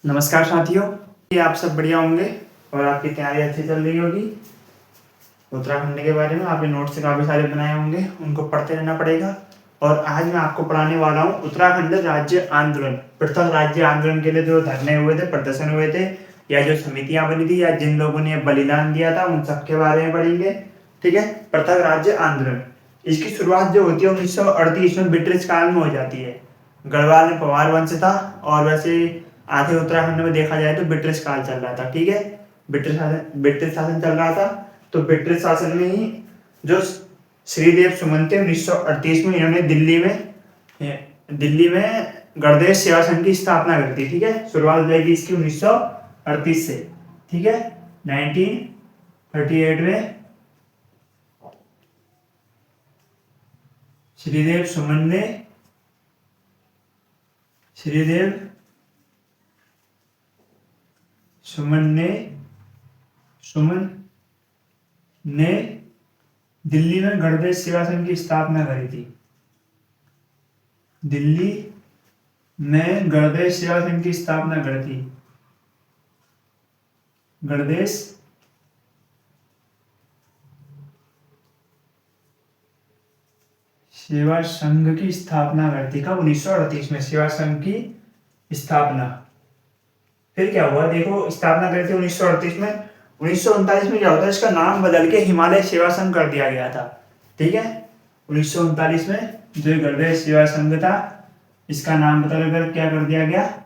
नमस्कार साथियों, ये आप सब बढ़िया होंगे और आपकी तैयारी अच्छी चल रही होगी। उत्तराखंड के बारे में आपने नोट्स काफ़ी सारे बनाए होंगे, उनको पढ़ते रहना पड़ेगा। और आज मैं आपको पढ़ाने वाला हूँ उत्तराखंड राज्य आंदोलन। पृथक राज्य आंदोलन के लिए जो धरने हुए थे, प्रदर्शन हुए थे, या जो समितियां बनी थी, या जिन लोगों ने बलिदान दिया था, उन सबके बारे में पढ़ेंगे। ठीक है, पृथक राज्य आंदोलन। इसकी शुरुआत जो होती है 1938 में ब्रिटिश काल में हो जाती है। गढ़वाल में पवार वंश था और वैसे आधे उत्तराखंड में देखा जाए तो ब्रिटिश काल चल रहा था। ठीक है, ब्रिटिश शासन चल रहा था। तो ब्रिटिश शासन में ही जो श्रीदेव सुमन थे 1938 में, इन्होंने दिल्ली में गणदेश सेवा संघ की स्थापना कर दी। ठीक है, शुरुआत जाएगी इसकी 1938 से। ठीक है, 1938 में श्रीदेव सुमन ने दिल्ली में गणदेश सेवा संघ की स्थापना करी थी। दिल्ली में गणदेश सेवा संघ की स्थापना करी थी। गणदेश सेवा संघ की स्थापना करी थी। कब? 1938 में सेवा संघ की स्थापना। फिर क्या हुआ देखो, स्थापना करी थी 1938 में। 1939 में क्या होता है, इसका नाम बदल के हिमालय सेवा संघ कर दिया गया था। ठीक है, 1939 में जो गणदेश सेवा संघ था, इसका नाम बदल कर क्या कर दिया गया,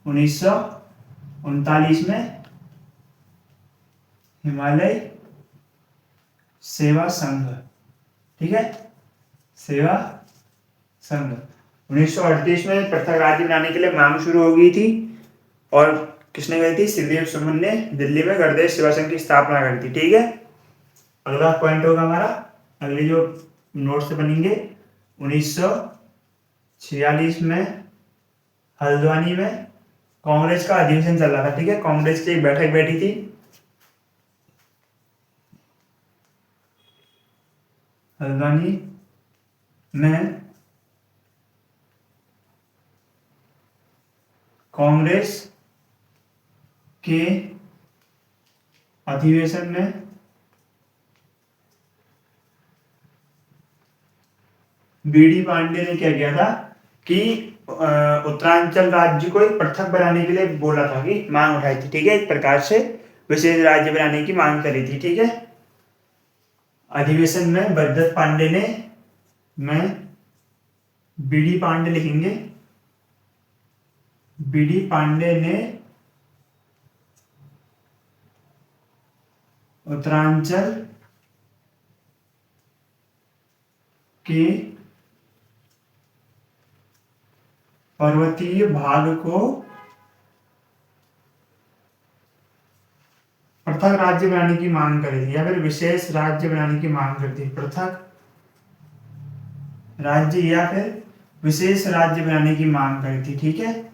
1939 में हिमालय सेवा संघ। ठीक है, सेवा संघ। 1938 में पृथक राज्य बनाने के लिए मांग शुरू हो गई थी। और किसने करी थी? श्रीदेव सुमन ने दिल्ली में गणदेश सेवा संघ की स्थापना करी थी। ठीक है, अगला पॉइंट होगा हमारा, अगले जो नोट से बनेंगे, 1946 में हल्द्वानी में कांग्रेस का अधिवेशन चल रहा था। ठीक है, कांग्रेस की एक बैठक बैठी थी। हल्द्वानी में कांग्रेस के अधिवेशन में बीडी पांडे ने क्या किया था कि उत्तरांचल राज्य को एक पृथक बनाने के लिए बोला था, कि मांग उठाई थी। ठीक है, एक प्रकार से विशेष राज्य बनाने की मांग करी थी। ठीक है, अधिवेशन में बद्दत पांडे ने, मैं बीडी पांडे लिखेंगे, बीडी पांडे ने उत्तरांचल के पर्वतीय भाग को पृथक राज्य बनाने की मांग करी थी, या फिर विशेष राज्य बनाने की मांग करी थी। पृथक राज्य या फिर विशेष राज्य बनाने की मांग करी थी। ठीक है,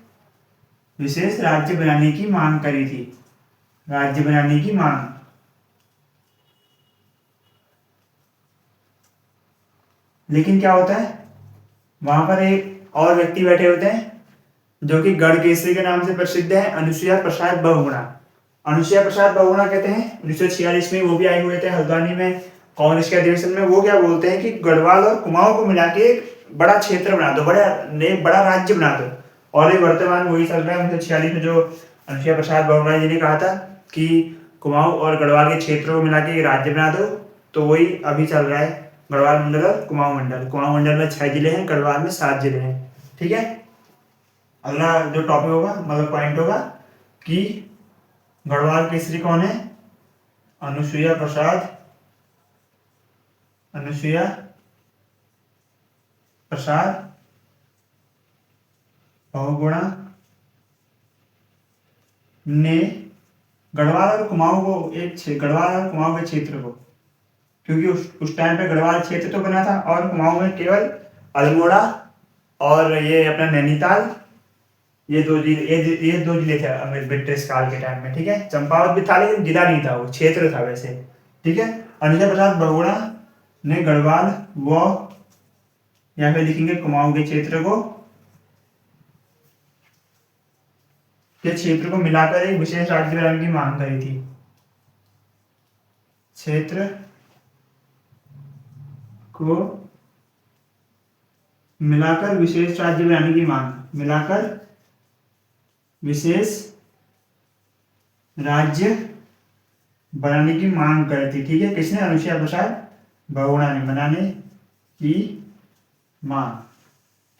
विशेष राज्य बनाने की मांग करी थी, राज्य बनाने की मांग। लेकिन क्या होता है, वहां पर एक और व्यक्ति बैठे होते हैं जो कि गढ़ केसरी के नाम से प्रसिद्ध है, अनुसुईया प्रसाद बहुगुणा। अनुसुईया प्रसाद बहुगुणा कहते हैं 1946 में वो भी आए हुए थे हल्द्वानी में कांग्रेस के अधिवेशन में। वो क्या बोलते हैं कि गढ़वाल और कुमाऊं को मिला के एक बड़ा क्षेत्र बना दो, बड़ा राज्य बना दो। और ये वर्तमान वही चल रहा है 1946 में, जो अनुसुईया प्रसाद बहुगुणा जी ने कहा था कि कुमाऊं और गढ़वाल के क्षेत्रों को मिला के एक राज्य बना दो। तो वही अभी चल रहा है, गढ़वाल मंडल और कुमाऊं मंडल। कुमाऊं मंडल में 6 जिले हैं, गढ़वाल में 7 जिले हैं। ठीक है, अगला जो टॉपिक होगा, मतलब पॉइंट होगा, कि गढ़वाल केसरी कौन है? अनुसुईया प्रसाद बहुगुणा ने गढ़वाल और कुमाऊं के क्षेत्र को, क्योंकि उस टाइम पे गढ़वाल क्षेत्र तो बना था और कुमाऊं में केवल अल्मोड़ा और ये अपना नैनीताल, ये दो जिले थे ब्रिटिश काल के टाइम में। ठीक है, चंपावत भी था लेकिन जिला नहीं था, वो क्षेत्र था वैसे। ठीक है, अनुसुईया प्रसाद बहुगुणा ने गढ़वाल व या फिर लिखेंगे कुमाऊं के क्षेत्र को के क्षेत्र को मिलाकर एक विशेष राज्य बनाने की मांग करी थी। क्षेत्र को मिलाकर विशेष राज्य बनाने की मांग, मिलाकर विशेष राज्य बनाने की मांग करी थी। ठीक है, किसने? अनुसुईया प्रसाद बहुगुणा ने, बनाने की मांग।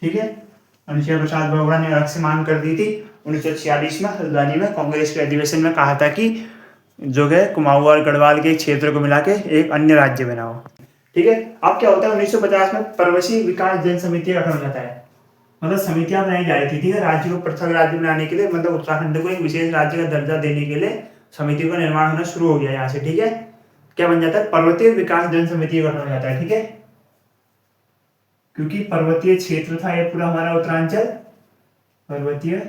ठीक है, अनुसुईया प्रसाद बहुगुणा ने अलग से मांग कर दी थी 1946 में हल्द्वानी में कांग्रेस के अधिवेशन में कहा था कि जो है कुमाऊं और गढ़वाल के क्षेत्र को मिला के एक अन्य राज्य बनाओ। ठीक है, अब क्या होता है 1950 में पर्वतीय विकास जन समिति का गठन हो जाता है, मतलब समितियां बनाई जा रही थी। ठीक है, राज्य को पृथक राज्य बनाने के लिए, मतलब उत्तराखंड को एक विशेष राज्य का दर्जा देने के लिए समिति का निर्माण होना शुरू हो गया यहाँ से। ठीक है, क्या बन जाता है? पर्वतीय विकास जन समिति का गठन हो जाता है। ठीक है, क्योंकि पर्वतीय क्षेत्र था ये पूरा हमारा उत्तरांचल, पर्वतीय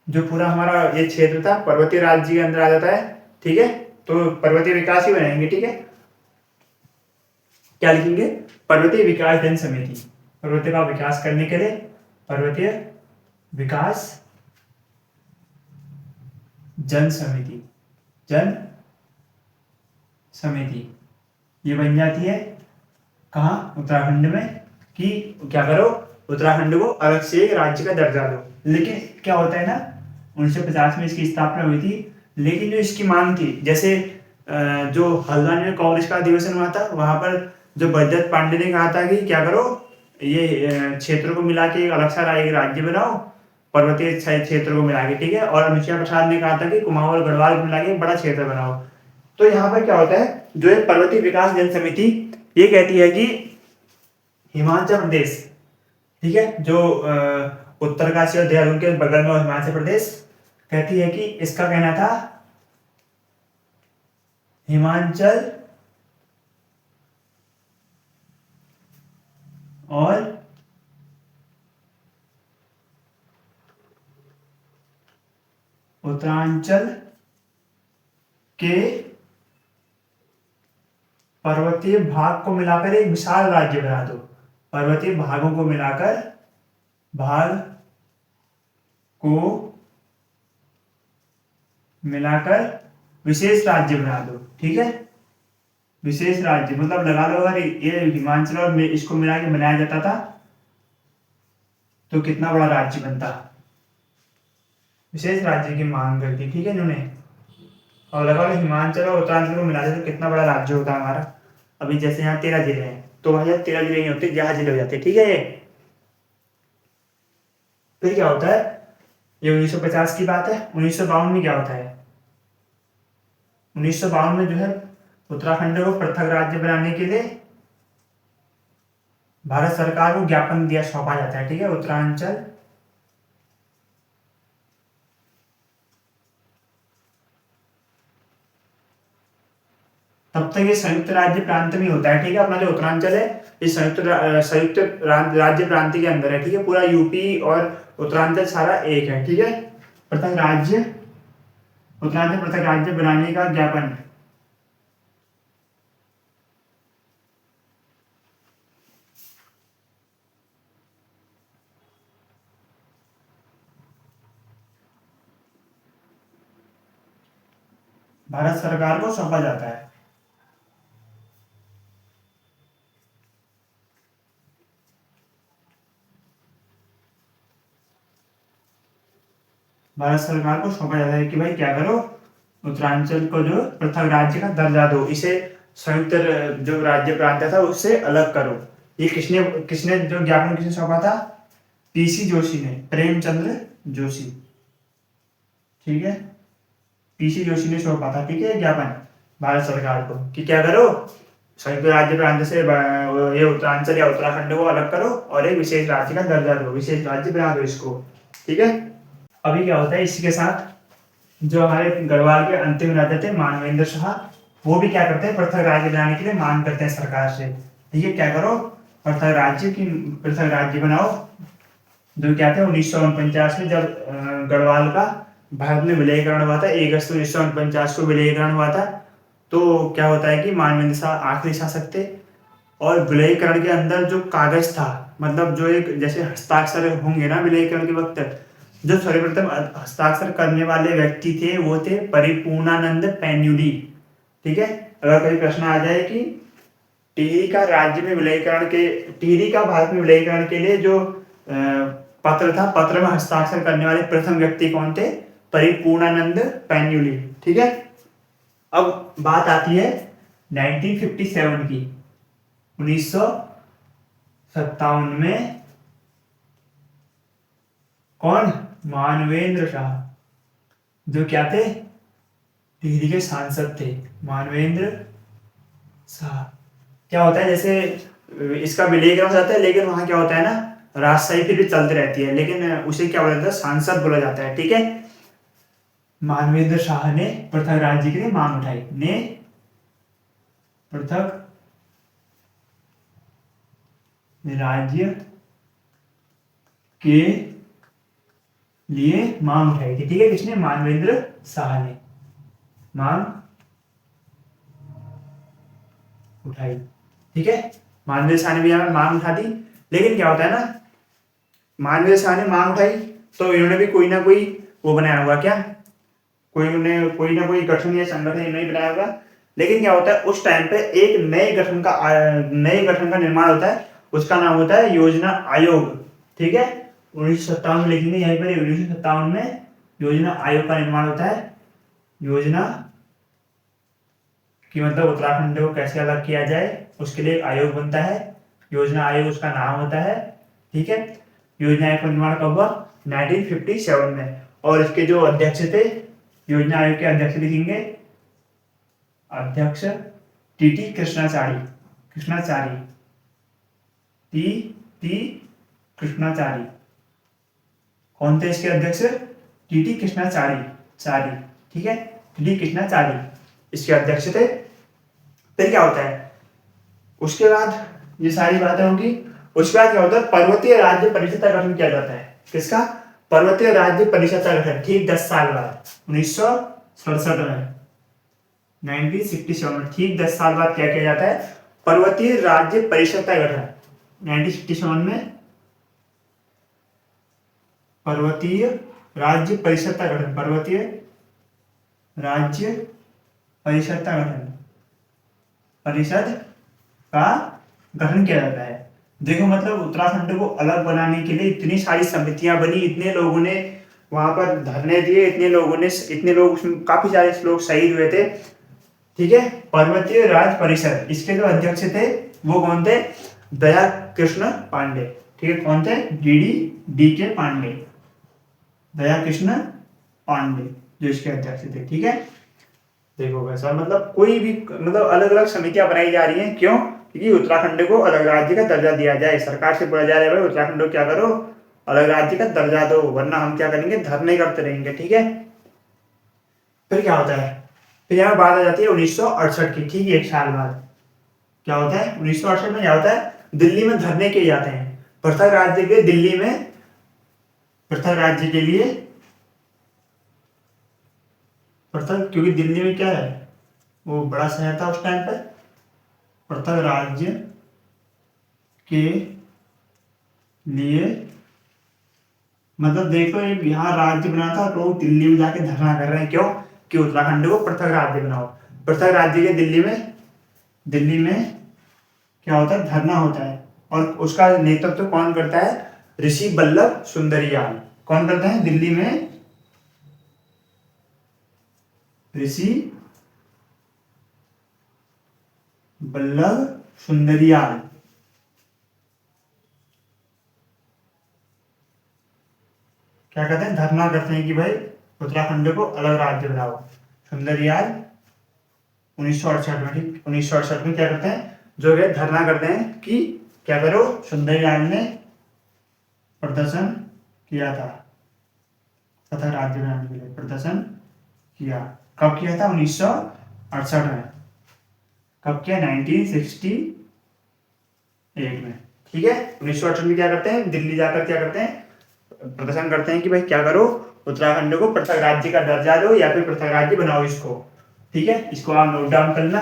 जो पूरा हमारा ये क्षेत्र था पर्वतीय राज्य के अंदर आ जाता है। ठीक है, तो पर्वतीय विकास ही बनाएंगे। ठीक है, क्या लिखेंगे? पर्वतीय विकास जन समिति, पर्वतीय का विकास करने के लिए पर्वतीय विकास जन समिति, जन समिति ये बन जाती है कहाँ? उत्तराखंड में, कि क्या करो उत्तराखंड को अलग से एक राज्य का दर्जा दो। लेकिन क्या होता है ना 1950 में इसकी स्थापना हुई थी, लेकिन जो इसकी मांग थी, जैसे जो हल्द्वानी में कांग्रेस का अधिवेशन हुआ था वहां पर जो बजरंग पांडे ने कहा था कि क्या करो ये क्षेत्र को मिला के एक अलग सा एक राज्य बनाओ, पर्वतीय क्षेत्र को मिला के। ठीक है, और अनुसुईया प्रसाद ने कहा था कि कुमाऊं और गढ़वाल को मिला के एक बड़ा क्षेत्र बनाओ। तो यहाँ पर क्या होता है, जो है पर्वतीय विकास जन समिति ये कहती है कि हिमाचल प्रदेश, ठीक है, जो उत्तरकाशी और देहरादून के बगल में हिमाचल प्रदेश, कहती है कि इसका कहना था हिमाचल और उत्तरांचल के पर्वतीय भाग को मिलाकर एक विशाल राज्य बना दो। पर्वतीय भागों को मिलाकर भाग को मिलाकर विशेष राज्य बना दो। ठीक है, विशेष राज्य मतलब लगा लो अगर ये हिमाचल और इसको मिला के बनाया जाता था तो कितना बड़ा राज्य बनता। विशेष राज्य की मांग करती। ठीक है इन्होंने, और लगा लो हिमाचल और उत्तरांचल को मिला दे तो कितना बड़ा राज्य होता हमारा। अभी जैसे यहाँ 13 जिले हैं तो वहां 13 जिले नहीं होते, 11 जिले हो जाते। ठीक है, ये फिर क्या होता है, ये 1950 की बात है। 1952 में क्या होता है, 1952 में जो है उत्तराखंड को पृथक राज्य बनाने के लिए भारत सरकार को ज्ञापन दिया सौंपा जाता है। ठीक है, उत्तरांचल तब तक ये संयुक्त राज्य प्रांत में होता है। ठीक है, अपना जो उत्तरांचल है ये संयुक्त राज्य प्रांत के अंदर है। ठीक है, पूरा यूपी और उत्तरांचल सारा एक है। ठीक है, पृथक राज्य, उत्तरांचल पृथक राज्य बनाने का ज्ञापन भारत सरकार को सौंपा जाता है। भारत सरकार को सौंपा जाता है कि भाई क्या करो उत्तरांचल को जो पृथक राज्य का दर्जा दो, इसे संयुक्त जो राज्य प्रांत था उससे अलग करो। ये किसने किसने जो ज्ञापन किसने सौंपा था? पीसी जोशी ने, प्रेमचंद्र जोशी। ठीक है, पीसी जोशी ने सौंपा था। ठीक है, ज्ञापन भारत सरकार को कि क्या करो संयुक्त राज्य प्रांत से ये उत्तरांचल या उत्तराखंड को अलग करो और एक विशेष राज्य का दर्जा दो, विशेष राज्य बना दो इसको। ठीक है, अभी क्या होता है इसी के साथ जो हमारे गढ़वाल के अंतिम राजा थे मानवेंद्र शाह, वो भी क्या करते हैं पृथक राज्य बनाने के लिए मांग करते हैं सरकार से। ठीक है, क्या करो पृथक राज्य बनाओ। जो क्या थे 1949 में जब गढ़वाल का भारत में विलयीकरण हुआ था, 1 अगस्त 1949 को विलयीकरण हुआ था, तो क्या होता है कि मानवेंद्र शाह आखिरी शासक थे और विलयीकरण के अंदर जो कागज था, मतलब जो एक जैसे हस्ताक्षर होंगे ना विलयीकरण के वक्त, जो सर्वप्रथम हस्ताक्षर करने वाले व्यक्ति थे वो थे परिपूर्णानंद पैन्युली। ठीक है, अगर कोई प्रश्न आ जाए कि टिहरी का राज्य में विलयीकरण के टिहरी का भारत में विलयीकरण के लिए जो पत्र था, पत्र में हस्ताक्षर करने वाले प्रथम व्यक्ति कौन थे? परिपूर्णानंद पैन्युली। ठीक है, अब बात आती है 1957 की। 1957 में कौन? मानवेंद्र शाह, जो क्या थे? टिहरी के सांसद थे, मानवेंद्र शाह। क्या होता है, जैसे इसका विलयीकरण हो जाता है लेकिन वहां क्या होता है ना, राजशाही फिर भी चलती रहती है, लेकिन उसे क्या बोला जाता है? सांसद बोला जाता है। ठीक है, मानवेंद्र शाह ने पृथक राज्य के लिए मांग उठाई, ने पृथक राज्य के लिए मांग उठाई थी। ठीक है, किसने? मानवेंद्र शाह ने मांग उठाई। ठीक है, मानवेंद्र शाह ने भी यहाँ मांग उठा दी, लेकिन क्या होता है ना, मानवेंद्र शाह ने मांग उठाई तो इन्होंने भी कोई ना कोई वो बनाया हुआ, क्या कोई ना कोई गठन या संगठन इन्होंने बनाया होगा। लेकिन क्या होता है, उस टाइम पे एक नए गठन का निर्माण होता है, उसका नाम होता है योजना आयोग। ठीक है, 1957 में लिखेंगे यहीं पर, 1957 में योजना आयोग का निर्माण होता है। योजना कि मतलब उत्तराखंड को कैसे अलग किया जाए, उसके लिए एक आयोग बनता है, योजना आयोग उसका नाम होता है। ठीक है, योजना आयोग का निर्माण कब हुआ? 1957 में। और इसके जो अध्यक्ष थे, योजना आयोग के अध्यक्ष लिखेंगे, अध्यक्ष टीटी कृष्णाचारी। कृष्णाचारी कौन थे इसके अध्यक्ष? टीटी कृष्णाचारी। ठीक है, टीटी कृष्णाचारी इसके अध्यक्ष थे। फिर क्या होता है, उसके बाद ये सारी बातें होगी। उसके बाद क्या होता है, पर्वतीय राज्य परिषद का गठन किया जाता है। किसका? पर्वतीय राज्य परिषद का गठन, ठीक 10 साल बाद, 1967 में, 1967 में, ठीक 10 साल बाद क्या किया जाता है? पर्वतीय राज्य परिषद का गठन। 1967 में पर्वतीय राज्य परिषद का गठन, पर्वतीय राज्य परिषद का गठन, परिषद का गठन किया जाता है। देखो मतलब उत्तराखंड को अलग बनाने के लिए इतनी सारी समितियां बनी, इतने लोगों ने वहां पर धरने दिए, इतने लोग उसमें काफी सारे लोग शहीद हुए थे। ठीक है, पर्वतीय राज्य परिषद, इसके जो अध्यक्ष थे वो कौन थे? दया कृष्ण पांडे। ठीक है, कौन थे? डी के पांडे, दया कृष्ण पांडे जो इसके अध्यक्ष थे। ठीक है, देखो वैसा मतलब कोई भी मतलब अलग अलग समितियां बनाई जा रही हैं, क्यों? क्योंकि उत्तराखंड को अलग राज्य का दर्जा दिया जाए। सरकार से बोला जा रहा है भाई उत्तराखंड को क्या करो, अलग राज्य का दर्जा दो, वरना हम क्या करेंगे? धरने करते रहेंगे। ठीक है, फिर क्या होता है, फिर यहाँ बात आ जाती है 1968 की। ठीक है, एक साल बाद क्या होता है? 1968 में क्या होता है? दिल्ली में धरने किए जाते हैं पृथक राज्य के, दिल्ली में पृथक राज्य के लिए, पृथक, क्योंकि दिल्ली में क्या है, वो बड़ा शहर था उस टाइम पर, पृथक राज्य के लिए मतलब देखो यहाँ राज्य बना था, लोग दिल्ली में जाके धरना कर रहे हैं, क्यों? कि उत्तराखंड को पृथक राज्य बनाओ। पृथक राज्य के दिल्ली में क्या होता है? धरना होता है, और उसका नेतृत्व कौन करता है? ऋषि वल्लभ सुंदरियाल। कौन करते हैं दिल्ली में? ऋषि वल्लभ सुंदरियाल। क्या कहते हैं? धरना करते हैं कि भाई उत्तराखंड को अलग राज्य बनाओ। सुंदरियाल 1968 में, ठीक 1968 में क्या करते हैं? जो है धरना करते हैं कि क्या करो, सुंदरियाल ने प्रदर्शन किया था तथा राज्य बनाने के लिए प्रदर्शन किया। कब किया था? 1968 में। कब किया? 1968 में। ठीक है, 1968 में क्या करते हैं? दिल्ली जाकर क्या करते हैं? प्रदर्शन करते हैं कि भाई क्या करो, उत्तराखंड को पृथक राज्य का दर्जा दो या फिर पृथक राज्य बनाओ इसको। ठीक है, इसको आप नोट डाउन करना।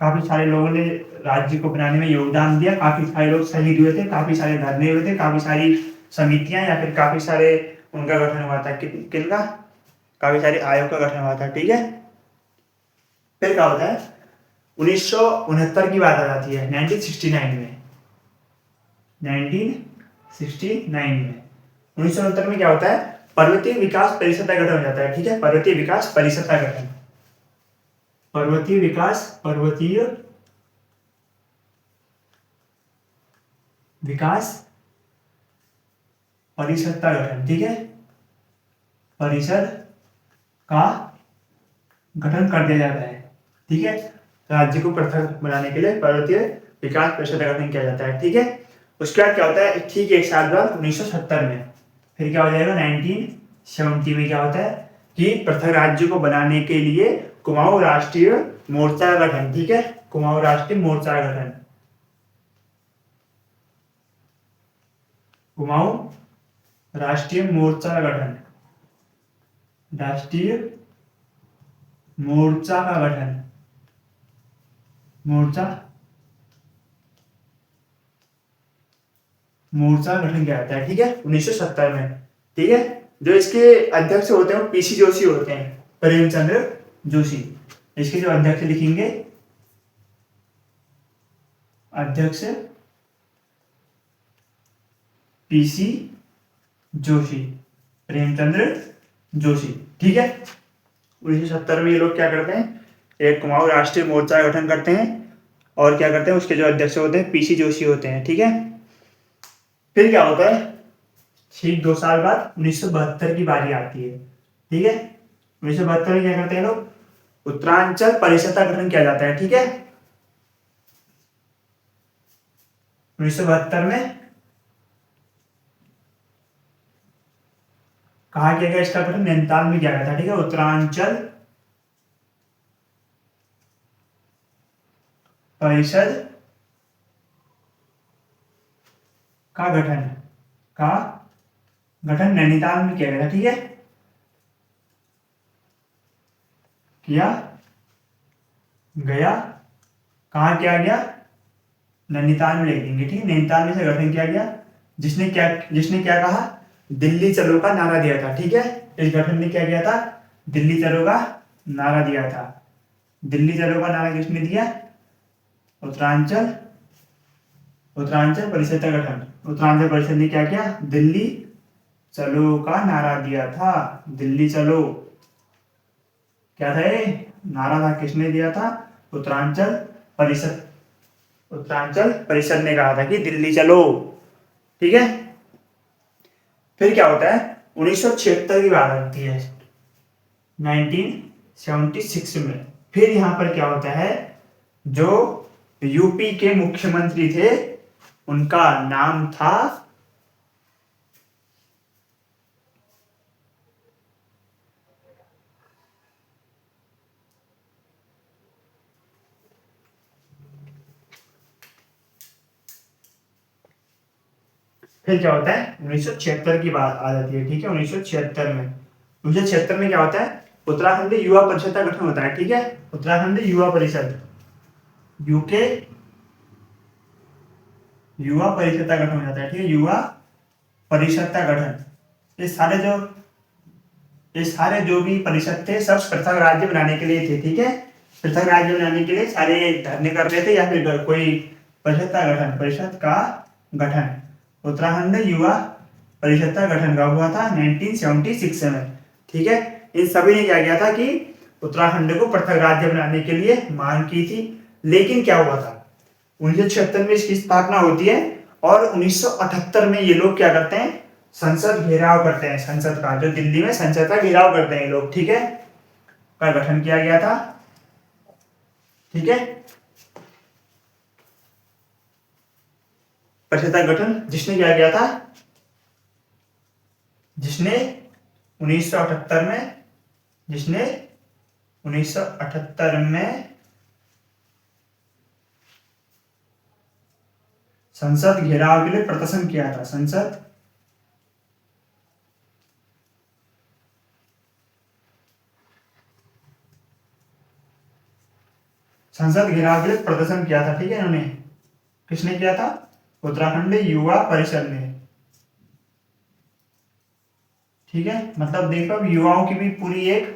काफी सारे लोगों ने राज्य को बनाने में योगदान दिया, काफी सारे लोग शहीद हुए थे, काफी सारे धरने हुए थे, काफी सारी समितियां या फिर काफी सारे उनका गठन हुआ था, किनका, काफी सारे आयोग का गठन हुआ था। ठीक है, फिर क्या होता है, 1969 की बात आ जाती है, 1969 में, 1969 में, 1969 में क्या होता है, पर्वतीय विकास परिषद का गठन हो जाता है। ठीक है, पर्वतीय विकास परिषद का गठन, पर्वतीय विकास परिषद का गठन। ठीक है, परिषद का गठन कर दिया जाता है। ठीक है, राज्य को पृथक बनाने के लिए पर्वतीय विकास परिषद का गठन किया जाता है। ठीक है, उसके बाद क्या होता है, ठीक एक साल बाद 1970 में फिर क्या हो जाएगा, 1970 में क्या होता है कि पृथक राज्य को बनाने के लिए कुमाऊं राष्ट्रीय मोर्चा का गठन। ठीक है, कुमाऊं राष्ट्रीय मोर्चा का गठन, कुमाऊं राष्ट्रीय मोर्चा का गठन, राष्ट्रीय मोर्चा का गठन, मोर्चा गठन किया जाता है। ठीक है, 1970 में। ठीक है, जो इसके अध्यक्ष होते हैं वो पीसी जोशी होते हैं, प्रेमचंद्र जोशी। इसके जो अध्यक्ष लिखेंगे, अध्यक्ष पीसी जोशी, प्रेमचंद्र जोशी। ठीक है, 1970 में ये लोग क्या करते हैं, एक कुमाऊं राष्ट्रीय मोर्चा का गठन करते हैं, और क्या करते हैं, उसके जो अध्यक्ष होते हैं पीसी जोशी होते हैं। ठीक है, फिर क्या होता है, ठीक 2 साल बाद 1972 की बारी आती है। ठीक है, 1972 में क्या करते हैं लोग, उत्तरांचल परिषद का गठन किया जाता है। ठीक है, 1972 में कहा किया गया इसका गठन, नैनीताल में किया गया था। ठीक है, उत्तरांचल परिषद का गठन नैनीताल में किया गया था। ठीक है, किया गया, कहा किया गया, नैनीताल में लिख देंगे। ठीक है, नैनीताल में से गठन किया गया, जिसने क्या कहा, दिल्ली चलो का नारा दिया था। ठीक है, इस गठन ने क्या किया था, दिल्ली चलो का नारा दिया था। दिल्ली चलो का नारा किसने दिया, उत्तरांचल परिषद का गठन, उत्तरांचल परिषद ने क्या किया, दिल्ली चलो का नारा दिया था। दिल्ली चलो क्या था, ये नारा था, किसने दिया था, उत्तरांचल परिषद, उत्तरांचल परिषद ने कहा था कि दिल्ली चलो। ठीक है, फिर क्या होता है, 1976 की बात आती है, 1976 में। फिर यहां पर क्या होता है, जो यूपी के मुख्यमंत्री थे उनका नाम था, फिर क्या होता है, 1976 की बात आ जाती है। ठीक है, 1976 में क्या होता है, उत्तराखंड युवा परिषद का गठन होता है। ठीक है, उत्तराखंड युवा परिषद, यूके युवा परिषद का गठन हो जाता है। ठीक है, युवा परिषद का गठन, ये सारे जो भी परिषद थे सब पृथक राज्य बनाने के लिए थे। ठीक है, पृथक राज्य बनाने के लिए सारे धरने कर रहे थे, या फिर कोई परिषद का गठन, उत्तराखंड युवा परिषद का गठन कब हुआ था, 1976 में। ठीक है, इन सभी ने क्या किया था कि उत्तराखंड को पृथक राज्य बनाने के लिए मांग की थी। लेकिन क्या हुआ था, 1976 में इसकी स्थापना होती है, और 1978 में ये लोग क्या करते हैं, संसद घेराव करते हैं, संसद का, जो दिल्ली में संसद का घेराव करते हैं लोग। ठीक है, का गठन किया गया था। ठीक है, परिषद का गठन जिसने किया गया था, जिसने 1978 में संसद घेराव के लिए प्रदर्शन किया था, संसद घेराव के लिए प्रदर्शन किया था, ठीक है। इन्होंने किसने किया था? उत्तराखंड युवा परिषद ने, ठीक है। मतलब देखो अब युवाओं की भी पूरी एक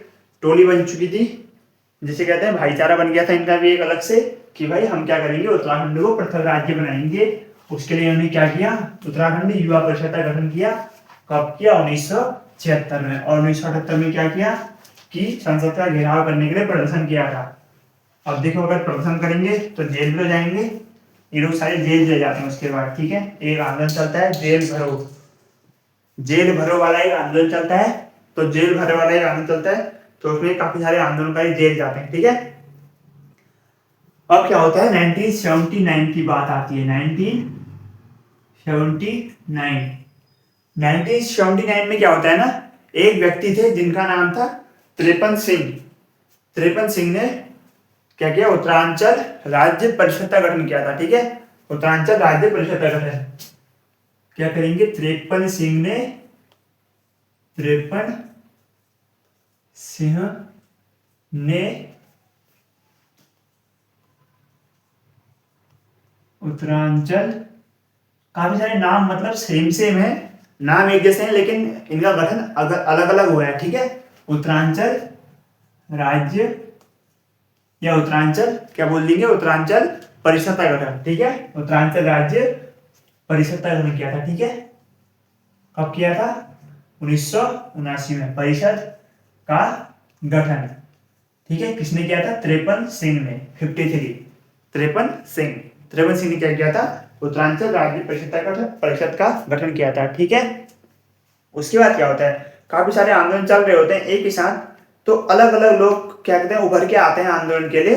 टोली बन चुकी थी, जिसे कहते हैं भाईचारा बन गया था इनका भी एक अलग से, कि भाई हम क्या करेंगे, उत्तराखंड को पृथक राज्य बनाएंगे। उसके लिए उन्होंने क्या किया, उत्तराखंड युवा परिषद का गठन किया। कब किया? 1976 में। और 1978 में क्या किया कि संसद का घेराव करने के लिए प्रदर्शन किया था। अब देखो अगर प्रदर्शन करेंगे तो जेल में जाएंगे, ये लोग सारे जेल चले जाते हैं उसके बाद, ठीक है। एक आंदोलन चलता है जेल भरो, जेल भरो वाला एक आंदोलन चलता है। तो जेल भरो वाला एक आंदोलन चलता है, तो उसमें काफी सारे आंदोलनकारी जेल जाते हैं, ठीक है। अब क्या होता है, 1979 की बात आती है। 1979 में क्या होता है ना, एक व्यक्ति थे जिनका नाम था त्रिपन सिंह। त्रिपन सिंह ने क्या किया, उत्तरांचल राज्य परिषद का गठन किया था, ठीक है। उत्तरांचल राज्य परिषद का गठन क्या करेंगे, त्रिपन सिंह ने उत्तरांचल, काफी सारे नाम मतलब सेम है, नाम एक जैसे हैं लेकिन इनका गठन अलग अलग हुआ है, ठीक है। उत्तरांचल राज्य या उत्तरांचल क्या बोल देंगे, उत्तरांचल परिषद का गठन, ठीक है। उत्तरांचल राज्य परिषद का गठन किया था, ठीक है। कब किया था? 1979 में परिषद का गठन, ठीक है। किसने किया था? त्रिपन सिंह ने। 53 त्रिपन सिंह ने क्या किया था, उत्तरांचल राज्य परिषद का गठन किया था, ठीक है। उसके बाद क्या होता है, काफी सारे आंदोलन चल रहे होते हैं एक ही साथ, तो अलग अलग लोग क्या कहते हैं उभर के आते हैं आंदोलन के लिए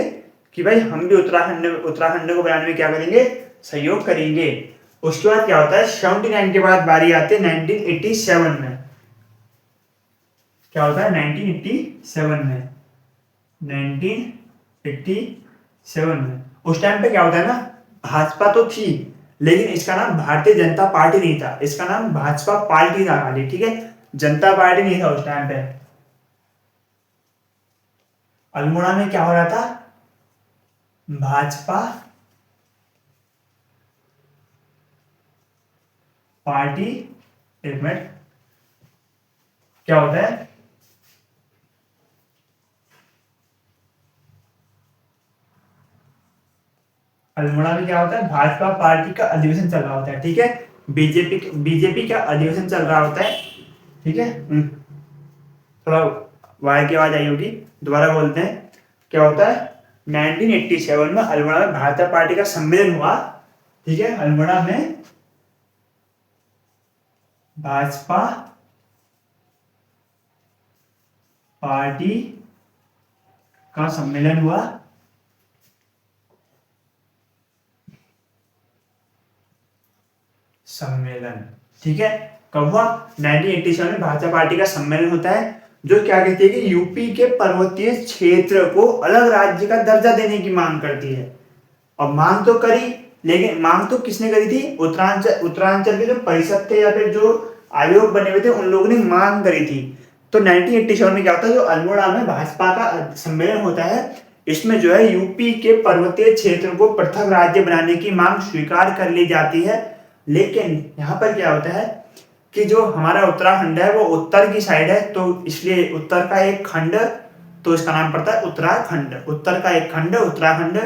कि भाई हम भी उत्तराखंड को बनाने में क्या करेंगे, सहयोग करेंगे। उसके बाद क्या होता है, 79 के बाद बारी आती है 1987 में। क्या होता है 1987 में, 1987 में उस टाइम पे क्या होता है ना, भाजपा तो थी लेकिन इसका नाम भारतीय जनता पार्टी नहीं था, इसका नाम भाजपा पार्टी था खाली, ठीक है। जनता पार्टी नहीं था उस टाइम पे। अल्मोड़ा में क्या हो रहा था, भाजपा पार्टी, एक मिनट, क्या होता है, अल्मोड़ा में क्या होता है, भाजपा पार्टी का अधिवेशन चल रहा होता है, ठीक है। बीजेपी का अधिवेशन चल रहा होता है, ठीक है। थोड़ा वायर की आवाज आई होगी, दोबारा बोलते हैं। क्या होता है, 1987 में अल्मोड़ा में भाजपा पार्टी का सम्मेलन हुआ, ठीक है। अल्मोड़ा में भाजपा पार्टी का सम्मेलन हुआ, ठीक है। कब हुआ, 1987 में भाजपा पार्टी का सम्मेलन होता है, जो क्या कहती है कि यूपी के पर्वतीय क्षेत्र को अलग राज्य का दर्जा देने की मांग करती है। और मांग तो करी, लेकिन मांग तो किसने करी थी, उत्तरांचल के जो परिषद थे या फिर जो आयोग बने हुए थे उन लोगों ने मांग करी थी। तो 1987 में क्या होता है, जो अल्मोड़ा में भाजपा का सम्मेलन होता है, इसमें जो है यूपी के पर्वतीय क्षेत्र को पृथक राज्य बनाने की मांग स्वीकार कर ली जाती है। लेकिन यहाँ पर क्या होता है कि जो हमारा उत्तराखंड है वो उत्तर की साइड है, तो इसलिए उत्तर का एक खंड, तो इसका नाम पड़ता है उत्तराखंड। उत्तर का एक खंड उत्तराखंड,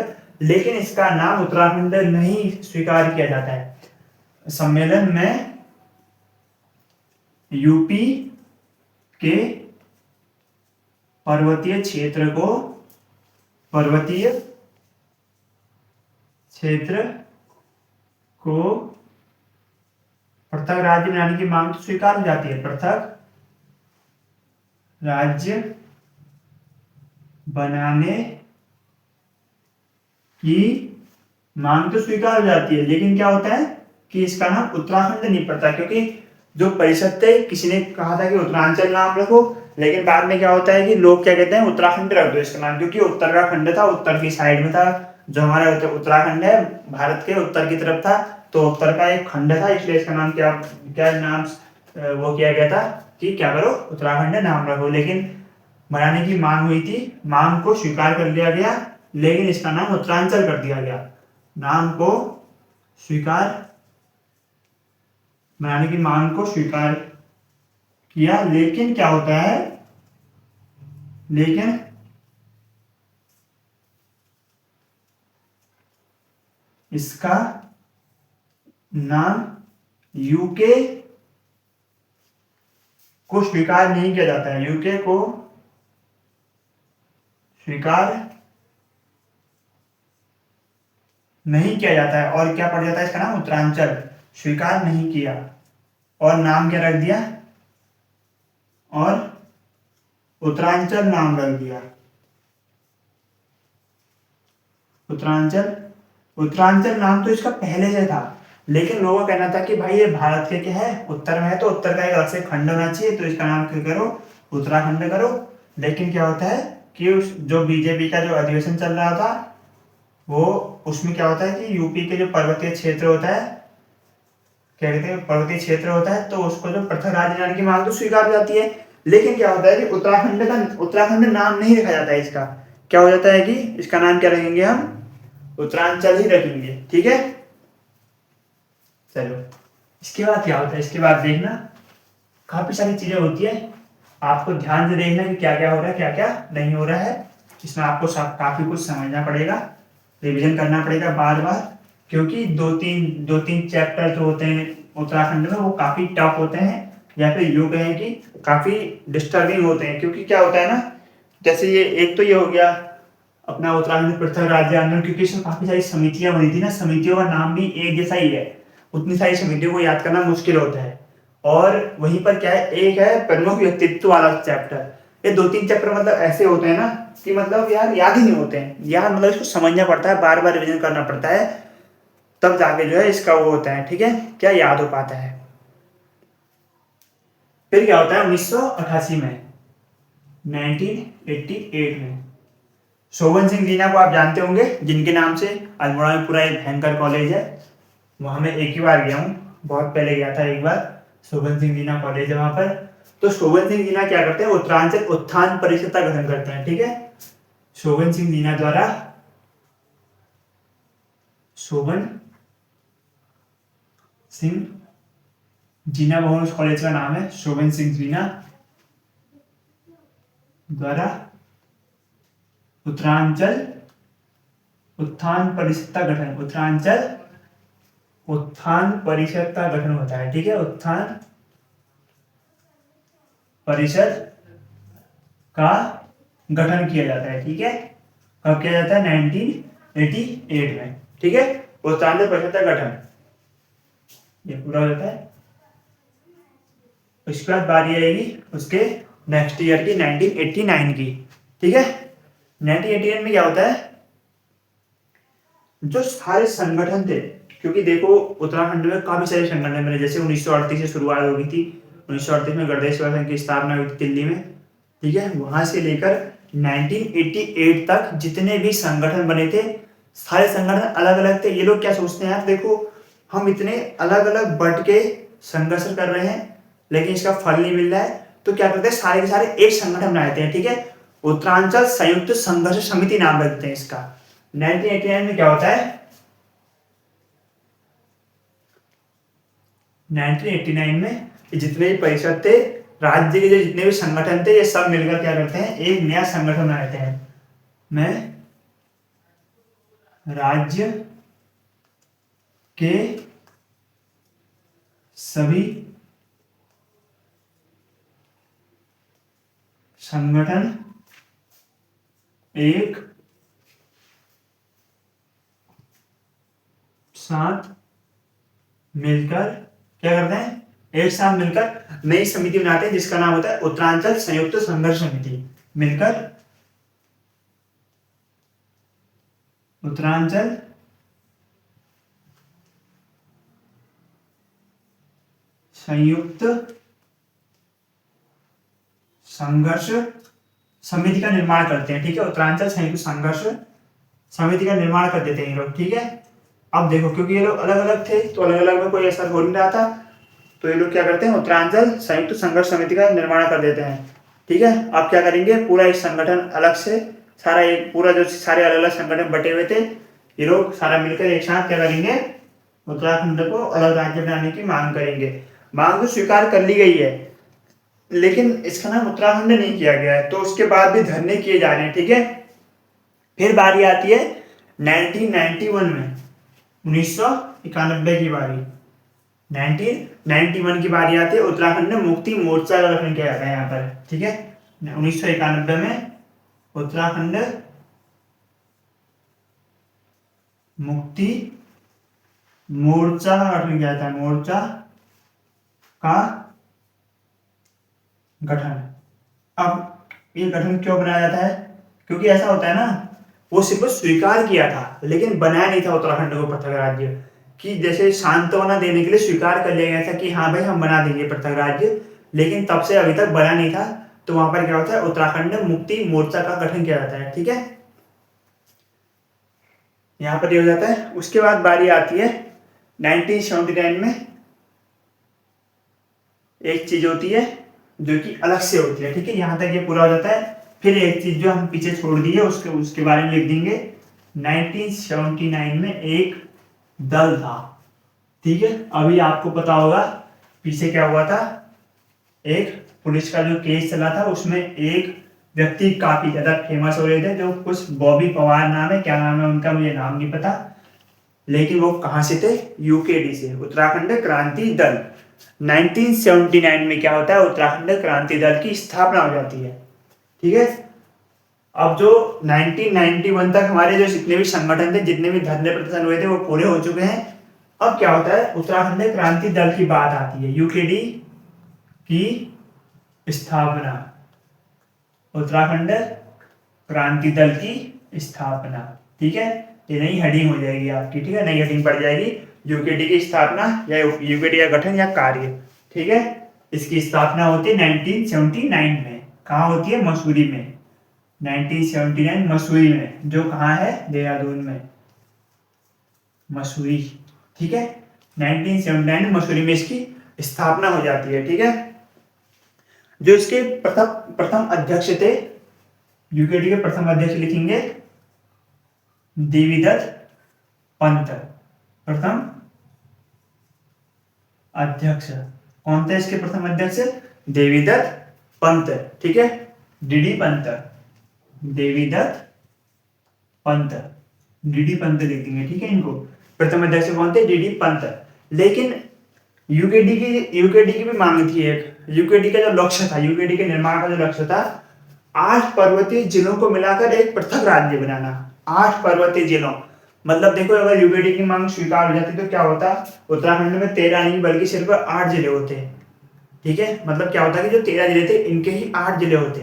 लेकिन इसका नाम उत्तराखंड नहीं स्वीकार किया जाता है। सम्मेलन में यूपी के पर्वतीय क्षेत्र को पृथक राज्य बनाने की मांग तो स्वीकार हो जाती है, पृथक राज्य बनाने की मांग तो स्वीकार हो जाती है, लेकिन क्या होता है कि इसका नाम उत्तराखंड नहीं पड़ता, क्योंकि जो परिषद थे किसी ने कहा था कि उत्तरांचल नाम रखो, लेकिन बाद में क्या होता है कि लोग क्या कहते हैं उत्तराखंड रख दो इसका नाम, क्योंकि उत्तर का खंड था, उत्तर की साइड में था। जो हमारा उत्तराखंड है भारत के उत्तर की तरफ था, तो उत्तर का एक खंड था, इसलिए इसका नाम क्या नाम वो किया गया था कि क्या करो उत्तराखंड नाम रखो। लेकिन बनाने की मांग हुई थी, मांग को स्वीकार कर लिया गया लेकिन इसका नाम उत्तरांचल कर दिया गया। नाम को स्वीकार बनाने की मांग को स्वीकार किया, लेकिन क्या होता है, लेकिन इसका नाम यूके को स्वीकार नहीं किया जाता है। यूके को स्वीकार नहीं किया जाता है और क्या पड़ जाता है, इसका नाम उत्तरांचल स्वीकार नहीं किया और नाम क्या रख दिया, और उत्तरांचल नाम रख दिया। उत्तरांचल, उत्तरांचल नाम तो इसका पहले से था, लेकिन लोगों का कहना था कि भाई ये भारत के क्या है, उत्तर में है, तो उत्तर का एक अलग से खंड होना चाहिए, तो इसका नाम क्या करो, उत्तराखंड करो। लेकिन क्या होता है कि उस जो बीजेपी का जो अधिवेशन चल रहा था, वो उसमें क्या होता है कि यूपी के जो पर्वतीय क्षेत्र होता है, क्या कहते हैं, पर्वतीय क्षेत्र होता है, तो उसको जो पृथक राज्य बनाने की मांग तो स्वीकार जाती है। लेकिन क्या होता है कि उत्तराखंड नाम नहीं रखा जाता है इसका। क्या हो जाता है कि इसका नाम क्या रखेंगे, हम उत्तरांचल ही रखेंगे। ठीक है, चलो इसके बाद क्या होता है, इसके बाद देखना काफी सारी चीजें होती है, आपको ध्यान से देखना कि क्या क्या हो रहा है, क्या क्या नहीं हो रहा है। इसमें आपको काफी कुछ समझना पड़ेगा, रिवीजन करना पड़ेगा बार बार, क्योंकि दो तीन चैप्टर जो होते हैं उत्तराखंड में वो काफी टफ होते हैं, या फिर यूं कहें कि काफी डिस्टर्बिंग होते हैं। क्योंकि क्या होता है ना, जैसे ये एक तो ये हो गया अपना उत्तराखंड पृथक राज्य आंदोलन, क्योंकि इसमें काफी सारी समितियां बनी थी ना, समितियों का नाम भी एक जैसा ही है, उतनी सारी समितियों को याद करना मुश्किल होता है। और वहीं पर क्या है, एक है प्रमुख व्यक्तित्व वाला चैप्टर। ये दो तीन चैप्टर मतलब ऐसे होते हैं ना कि मतलब यार याद ही नहीं होते हैं, यार मतलब इसको समझना पड़ता है, बार बार रिविजन करना पड़ता है, तब जाके जो है इसका वो होता है, ठीक है, क्या याद हो पाता है। फिर क्या होता है 1988 में, 1988 में शोभन सिंह जीना को आप जानते होंगे, जिनके नाम से अल्मोड़ा में पूरा एक भयंकर कॉलेज है। वहां मैं एक ही बार गया हूँ, बहुत पहले गया था एक बार, शोभन सिंह जीना कॉलेज है वहां पर। तो शोभन सिंह जीना क्या करते हैं, उत्तरांचल उत्थान परिषद का गठन करते हैं। ठीक है, शोभन सिंह जीना द्वारा, शोभन सिंह जीना बहु कॉलेज का नाम है, शोभन सिंह जीना द्वारा उत्तरांचल उत्थान परिषद का गठन, उत्तरांचल उत्थान परिषद का गठन होता है। ठीक है, उत्थान परिषद का गठन किया जाता है। ठीक है, कब किया जाता है, 1988 में। ठीक है, उत्तरांचल परिषद का गठन ये पूरा हो जाता है। उसके बाद बारी आएगी उसके नेक्स्ट ईयर की, 1989 की। ठीक है, 1989 में क्या होता है, जो सारे संगठन थे, क्योंकि देखो उत्तराखंड में काफी सारे संगठन बने, जैसे 1938 से शुरुआत हो गई थी, 1938 में गणदेश्वर संघ की स्थापना हुई थी दिल्ली में। ठीक है, वहां से लेकर 1988 तक जितने भी संगठन बने थे, सारे संगठन अलग अलग थे। ये लोग क्या सोचते हैं यार, देखो हम इतने अलग अलग बट के संघर्ष कर रहे हैं, लेकिन इसका फल नहीं मिल रहा है, तो क्या करते हैं, सारे के सारे एक संगठन बनाते हैं। ठीक है, उत्तरांचल संयुक्त संघर्ष समिति नाम रखते हैं इसका। 1989 में क्या होता है, 1989 में जितने भी परिषद थे, राज्य के जो जितने भी संगठन थे, ये सब मिलकर क्या करते हैं, एक नया संगठन बनाते हैं। मैं राज्य के सभी संगठन एक साथ मिलकर क्या करते हैं, एक साथ मिलकर नई समिति बनाते हैं, जिसका नाम होता है उत्तरांचल संयुक्त संघर्ष समिति। मिलकर उत्तरांचल संयुक्त संघर्ष समिति का निर्माण करते हैं। ठीक है, उत्तरांचल संयुक्त संघर्ष समिति का निर्माण कर देते हैं ये लोग। ठीक है, अब देखो क्योंकि ये लोग अलग अलग थे, तो अलग अलग में कोई असर हो नहीं रहा था, तो ये लोग क्या करते हैं, उत्तरांचल संयुक्त संघर्ष समिति का निर्माण कर देते हैं। ठीक है, अब क्या करेंगे, पूरा एक संगठन अलग से सारा एक पूरा जो सारे अलग अलग संगठन बटे हुए थे, ये लोग सारा मिलकर एक साथ क्या करेंगे, उत्तराखंड को अलग राज्य बनाने की मांग करेंगे। मांग तो स्वीकार कर ली गई है, लेकिन इसका नाम उत्तराखंड नहीं किया गया है, तो उसके बाद भी धरने किए जा रहे हैं। ठीक है, फिर बारी आती है 1991 में, 1991 की बारी, 1991 की बारी आती है। उत्तराखंड मुक्ति मोर्चा का गठन किया जाता है यहाँ पर। ठीक है, 1991 में उत्तराखंड मुक्ति मोर्चा का गठन किया जाता है, मोर्चा का गठन। अब ये गठन क्यों बनाया जाता है, क्योंकि ऐसा होता है ना, वो सिर्फ स्वीकार किया था लेकिन बनाया नहीं था उत्तराखंड को पृथक राज्य, कि जैसे सांत्वना देने के लिए स्वीकार कर लिया गया था कि हाँ भाई हम बना देंगे पृथक राज्य, लेकिन तब से अभी तक बना नहीं था। तो वहां पर क्या होता है, उत्तराखंड मुक्ति मोर्चा का गठन किया जाता है। ठीक है, यहाँ पर ये हो जाता है। उसके बाद बारी आती है 1979 में, एक चीज होती है जो कि अलग से होती है। ठीक है, यहाँ तक ये पूरा हो जाता है। फिर एक चीज जो हम पीछे छोड़ दी है उसके बारे में लिख देंगे। 1979 में एक दल था। ठीक है, अभी आपको पता होगा पीछे क्या हुआ था, एक पुलिस का जो केस चला था उसमें एक व्यक्ति काफी ज्यादा फेमस हो रहे थे, जो कुछ बॉबी पवार नाम है, क्या नाम है उनका मुझे नाम नहीं पता, लेकिन वो कहां से थे, यूकेडी से, उत्तराखंड क्रांति दल। 1979 में क्या होता है, उत्तराखंड क्रांति दल की स्थापना हो जाती है। ठीक है, अब जो 1991 तक हमारे जो जितने भी संगठन थे, जितने भी धरने प्रदर्शन हुए थे, वो पूरे हो चुके हैं। अब क्या होता है, उत्तराखंड क्रांति दल की बात आती है, यूकेडी की स्थापना, उत्तराखंड क्रांति दल की स्थापना। ठीक है, ये नई हेडिंग हो जाएगी आपकी। ठीक है, नई हेडिंग पड़ जाएगी, यूकेडी की स्थापना या यूकेडी का गठन या कार्य। ठीक है, इसकी स्थापना होती है 1979 में। कहाँ होती है, मसूरी में। 1979 मसूरी में, जो कहाँ है, देहरादून में, मसूरी। ठीक है, 1979 मसूरी में इसकी स्थापना हो जाती है। ठीक है, जो इसके प्रथम अध्यक्ष थे, यूकेडी के प्रथम अध्यक्ष लिखेंगे देवीदत्त पंत। प्रथम अध्यक्ष कौन थे इसके प्रथम अध्यक्ष, देवीदत्त पंत। ठीक है, डीडी पंत, देवीदत्त पंत, डीडी पंत लिख देंगे। ठीक है, इनको प्रथम अध्यक्ष कौन थे, डीडी पंत। लेकिन यूकेडी की भी मांग थी एक, यूकेडी का जो लक्ष्य था, यूकेडी के निर्माण का जो लक्ष्य था, 8 पर्वतीय जिलों को मिलाकर एक पृथक राज्य बनाना। 8 पर्वतीय जिलों, मतलब देखो अगर यूकेडी की मांग स्वीकार हो जाती तो क्या होता, उत्तराखंड में 13 नहीं बल्कि सिर्फ 8 जिले होते। ठीक है, मतलब क्या होता कि जो 13 जिले थे इनके ही 8 जिले होते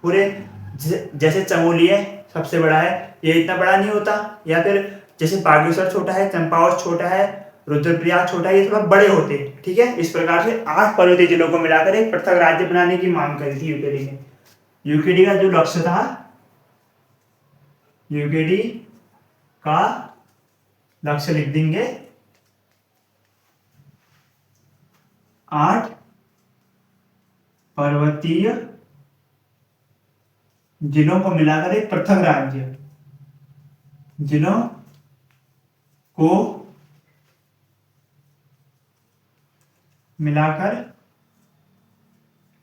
पूरे। जैसे चमोली है सबसे बड़ा है, ये इतना बड़ा नहीं होता, या फिर जैसे बागेश्वर छोटा है, चंपावत छोटा है, रुद्रप्रयाग छोटा है, ये थोड़ा बड़े होते। ठीक है, इस प्रकार से 8 पर्वतीय जिलों को मिलाकर एक पृथक राज्य बनाने की मांग करी थी यूकेडी ने। यूकेडी का जो लक्ष्य था, यूकेडी का लक्ष्य लिख देंगे 8 पर्वतीय जिलों को मिलाकर एक पृथक राज्य, जिलों को मिलाकर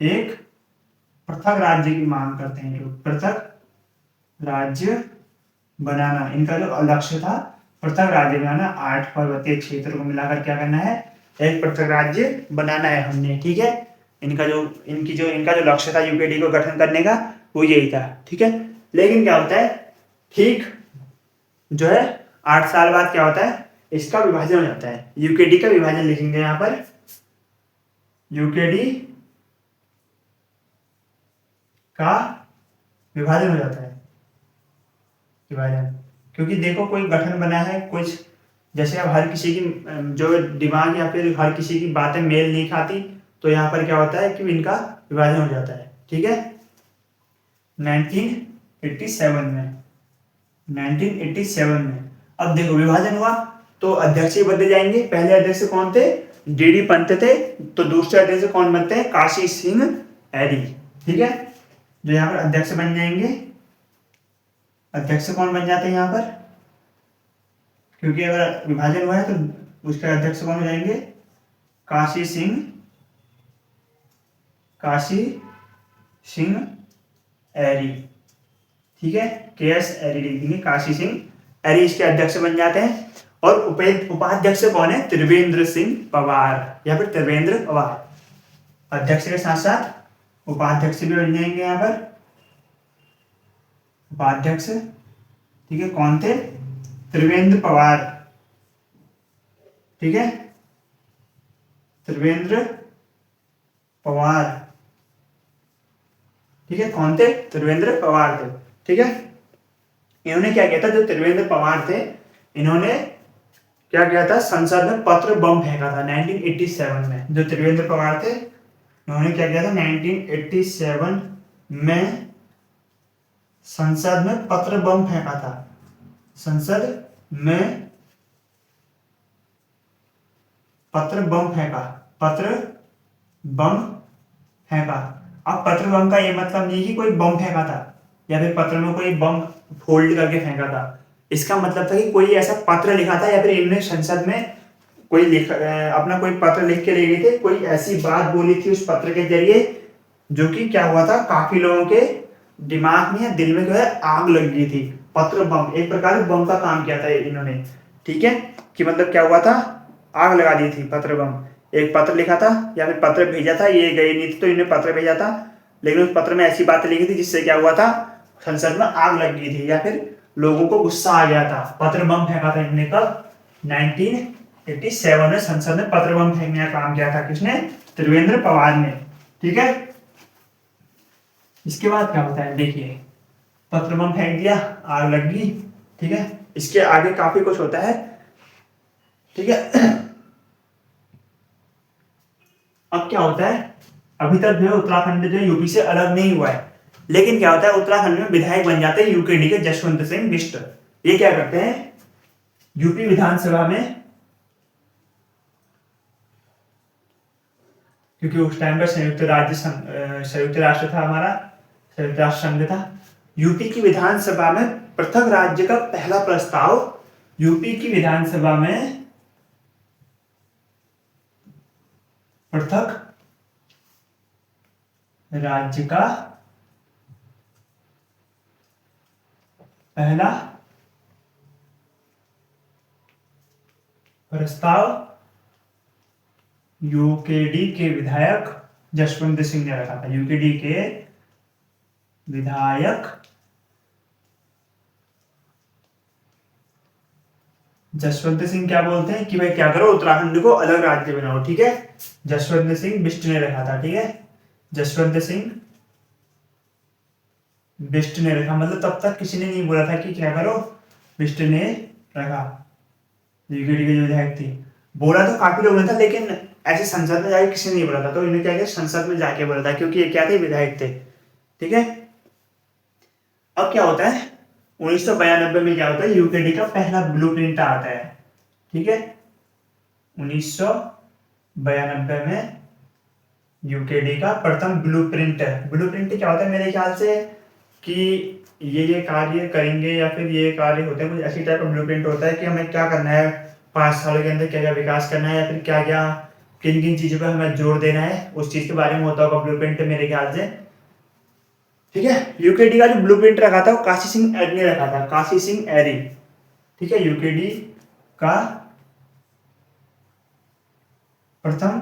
एक पृथक राज्य की मांग करते हैं लोग, पृथक राज्य बनाना। इनका जो लक्ष्य था पृथक राज्य बनाना, 8 पर्वतीय क्षेत्र को मिलाकर क्या करना है, एक पृथक राज्य बनाना है हमने। ठीक है, इनका जो लक्ष्य था यूकेडी को गठन करने का, वो यही था। ठीक है, लेकिन क्या होता है, ठीक जो है 8 साल बाद क्या होता है, इसका विभाजन हो जाता है। यूकेडी का विभाजन लिखेंगे यहाँ पर, यूकेडी का विभाजन हो जाता है। विभाजन, क्योंकि देखो कोई गठन बना है, कुछ जैसे अब हर किसी की जो दिमाग या फिर हर किसी की बातें मेल नहीं खाती, तो यहाँ पर क्या होता है कि इनका विभाजन हो जाता है। ठीक है, 1987 में अब देखो विभाजन हुआ तो अध्यक्ष बदले जाएंगे। पहले अध्यक्ष कौन थे, डीडी पंत थे, तो दूसरे अध्यक्ष कौन बनते हैं, काशी सिंह ऐरी। ठीक है, जो यहाँ पर अध्यक्ष बन जाएंगे अध्यक्ष कौन बन जाते हैं यहाँ पर, क्योंकि अगर विभाजन हुआ है तो उसके अध्यक्ष कौन हो जाएंगे, काशी सिंह एरी। ठीक है, KS एरी लिख देंगे, काशी सिंह एरी इसके अध्यक्ष बन जाते हैं। और उपाध्यक्ष कौन है, त्रिवेंद्र सिंह पवार या फिर त्रिवेंद्र पवार। अध्यक्ष के साथ साथ उपाध्यक्ष भी बन जाएंगे यहाँ पर, उपाध्यक्ष। ठीक है, कौन थे, त्रिवेंद्र पवार। ठीक है, त्रिवेंद्र पवार। ठीक है, कौन थे, त्रिवेंद्र पवार थे। ठीक है, इन्होंने क्या किया था, जो त्रिवेंद्र पवार थे इन्होंने क्या किया था, संसद में पत्र बम फेंका था 1987 में। जो त्रिवेंद्र पवार थे इन्होंने क्या किया था, 1987 में संसद में पत्र बम फेंका था। संसद में पत्र बम फेंका, पत्र बम फेंका। अब पत्र बम का ये मतलब नहीं कि कोई बम फेंका था या फिर पत्र में कोई बम फोल्ड करके फेंका था। इसका मतलब था कि कोई ऐसा पत्र लिखा था या फिर इन्होंने संसद में कोई अपना कोई पत्र लिख के ले गए थे, कोई ऐसी बात बोली थी उस पत्र के जरिए जो कि क्या हुआ था, काफी लोगों के दिमाग में या दिल में जो है आग लग गई थी। पत्र बम एक प्रकार से बम का काम किया था इन्होंने। ठीक है, कि मतलब क्या हुआ था, आग लगा दी थी पत्र बम। एक पत्र लिखा था या फिर पत्र भेजा था, ये गए नहीं थे तो इन्होंने पत्र भेजा था, लेकिन उस पत्र में ऐसी बातें लिखी थी जिससे क्या हुआ था, संसद में आग लग गई थी या फिर लोगों को गुस्सा आ गया था। पत्र बम फेंका था इन्होंने कब, 1987 में संसद में पत्र बम फेंकने का काम किया था। किसने, त्रिवेंद्र पवार ने। ठीक है, इसके बाद क्या होता है देखिए, पत्र बम फेंक दिया, आग लग गई। ठीक है, इसके आगे काफी कुछ होता है। ठीक है, अब क्या होता है, अभी तक जो है उत्तराखंड जो यूपी से अलग नहीं हुआ है, लेकिन क्या होता है उत्तराखंड में विधायक बन जाते हैं यूकेडी के जसवंत सिंह बिष्ट। ये क्या करते हैं, यूपी विधानसभा में, क्योंकि उस टाइम पर संयुक्त राष्ट्र था हमारा, संयुक्त राष्ट्र संघ था। यूपी की विधानसभा में पृथक राज्य का पहला प्रस्ताव, यूपी की विधानसभा में पृथक राज्य का पहला प्रस्ताव यूकेडी के विधायक जसवंत सिंह ने रखा था। यूकेडी के विधायक जसवंत सिंह क्या बोलते हैं कि भाई क्या करो, उत्तराखंड को अलग राज्य बनाओ। ठीक है, जसवंत सिंह बिष्ट ने रखा था। ठीक है, जसवंत सिंह बिष्ट ने रखा, मतलब तब तक किसी ने नहीं बोला था कि क्या करो, बिष्ट ने रखा। यूकेडी के जो विधायक थी, बोला तो काफी लोगों ने था, लेकिन ऐसे संसद में जाके किसी ने नहीं बोला था, तो इन्होंने क्या किया, संसद में जाके बोला था, क्योंकि ये क्या थे, विधायक थे। ठीक है, अब क्या होता है 1992 में क्या होता है, यूकेडी का पहला ब्लूप्रिंट आता है। ठीक है, 1992 में यूकेडी का प्रथम ब्लूप्रिंट क्या होता है, मेरे ख्याल से कि ये कार्य करेंगे या फिर ये कार्य होते हैं, कुछ ऐसी टाइप का ब्लूप्रिंट होता है कि हमें क्या करना है 5 साल के अंदर, क्या क्या विकास करना है या फिर क्या क्या किन किन चीजों पर हमें जोर देना है, उस चीज के बारे में होता होगा ब्लूप्रिंट मेरे ख्याल से। ठीक है, यूकेडी का जो ब्लूप्रिंट रखा था वो काशी सिंह एरी ने रखा था, काशी सिंह एरी। ठीक है, यूकेडी का प्रथम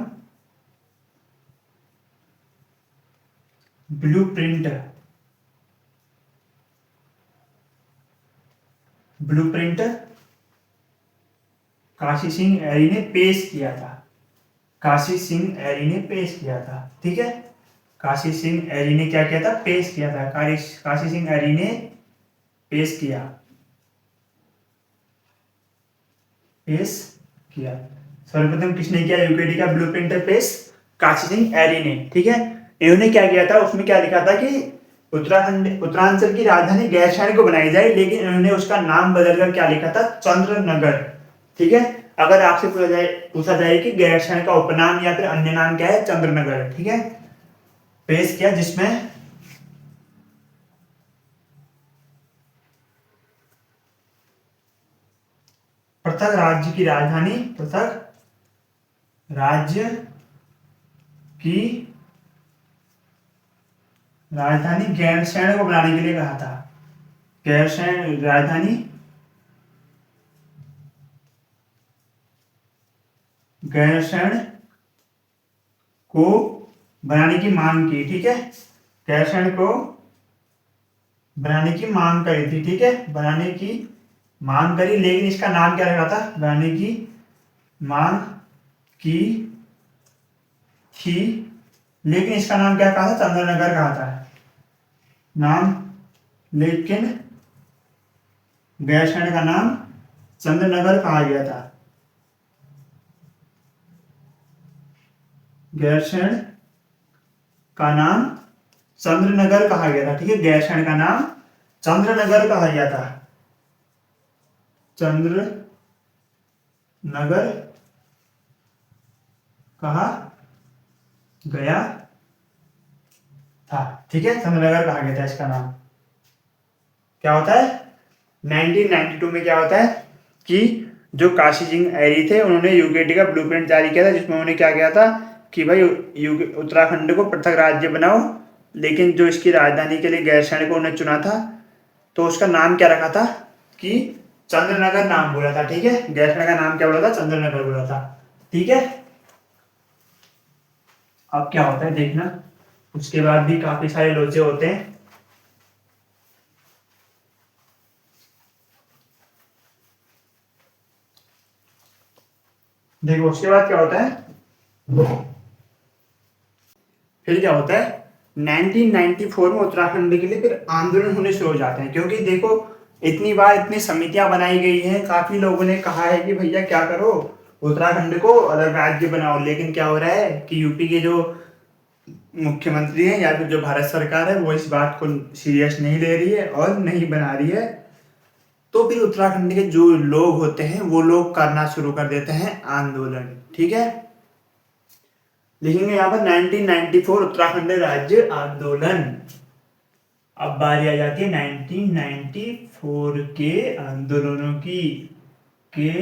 ब्लूप्रिंट काशी सिंह एरी ने पेश किया था। काशी सिंह एरी ने पेश किया था। ठीक है, काशी सिंह एरी ने क्या किया था, पेश किया था। काशी सिंह एरी ने पेश किया सर्वप्रथम किसने किया, यूकेडी का ब्लूप्रिंट पेश काशी सिंह एरी ने। ठीक है, इन्होंने क्या किया था, उसमें क्या लिखा था कि उत्तरांचल की राजधानी गैरसैंण को बनाई जाए, लेकिन इन्होंने उसका नाम बदलकर क्या लिखा था, चंद्रनगर। ठीक है, अगर आपसे पूछा जाए कि गैरसैंण का उपनाम या फिर अन्य नाम क्या है, चंद्रनगर। ठीक है, पेश किया, जिसमें पृथक राज्य की राजधानी, पृथक राज्य की राजधानी गैरसैंण को बनाने के लिए कहा था। गैरसैंण राजधानी, गैरसैंण को बनाने की मांग की, ठीक है। गैरसैंण को बनाने की मांग करी थी, ठीक है, बनाने की मांग करी, लेकिन इसका नाम क्या रखा था? बनाने की मांग की थी, लेकिन इसका नाम क्या कहा था? चंद्रनगर कहा था नाम, लेकिन गैरसैंण का नाम चंद्रनगर कहा गया था। गैरसैंण का नाम चंद्रनगर कहा गया था, ठीक है। गैरसैंण का नाम चंद्रनगर कहा गया था, चंद्रनगर कहा गया था, ठीक है। चंद्रनगर कहा गया था इसका नाम। क्या होता है 1992 में, क्या होता है कि जो काशी सिंह ऐरी थे उन्होंने यूकेटी का ब्लूप्रिंट जारी किया था, जिसमें उन्होंने क्या किया था कि भाई उत्तराखंड को पृथक राज्य बनाओ, लेकिन जो इसकी राजधानी के लिए गैरसैंण को उन्होंने चुना था तो उसका नाम क्या रखा था कि चंद्रनगर नाम बोला था, ठीक है। गैरसैंण का नाम क्या बोला था? चंद्रनगर बोला था, ठीक है। अब क्या होता है देखना, उसके बाद भी काफी सारे लोचे होते हैं। देखो उसके बाद क्या होता है, फिर क्या होता है 1994 में उत्तराखंड के लिए फिर आंदोलन होने शुरू हो जाते हैं, क्योंकि देखो इतनी बार इतनी समितियां बनाई गई हैं, काफी लोगों ने कहा है कि भैया क्या करो उत्तराखंड को अलग राज्य बनाओ, लेकिन क्या हो रहा है कि यूपी के जो मुख्यमंत्री हैं या फिर जो भारत सरकार है वो इस बात को सीरियस नहीं ले रही है और नहीं बना रही है। तो फिर उत्तराखंड के जो लोग होते हैं वो लोग करना शुरू कर देते हैं आंदोलन, ठीक है। लिखेंगे यहाँ पर 1994 उत्तराखंड राज्य आंदोलन। अब बारी आ जाती है 1994 के आंदोलनों की, के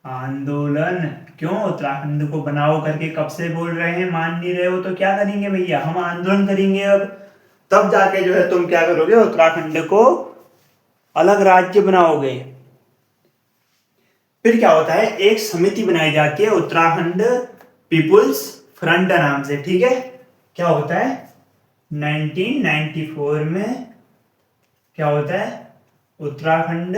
आंदोलन। क्यों उत्तराखंड को बनाओ करके कब से बोल रहे हैं, मान नहीं रहे हो तो क्या करेंगे भैया, हम आंदोलन करेंगे अब, तब जाके जो है तुम क्या करोगे, उत्तराखंड को अलग राज्य बनाओगे। फिर क्या होता है, एक समिति बनाई जाती है उत्तराखंड पीपुल्स फ्रंट नाम से, ठीक है। क्या होता है 1994 में क्या होता है, उत्तराखंड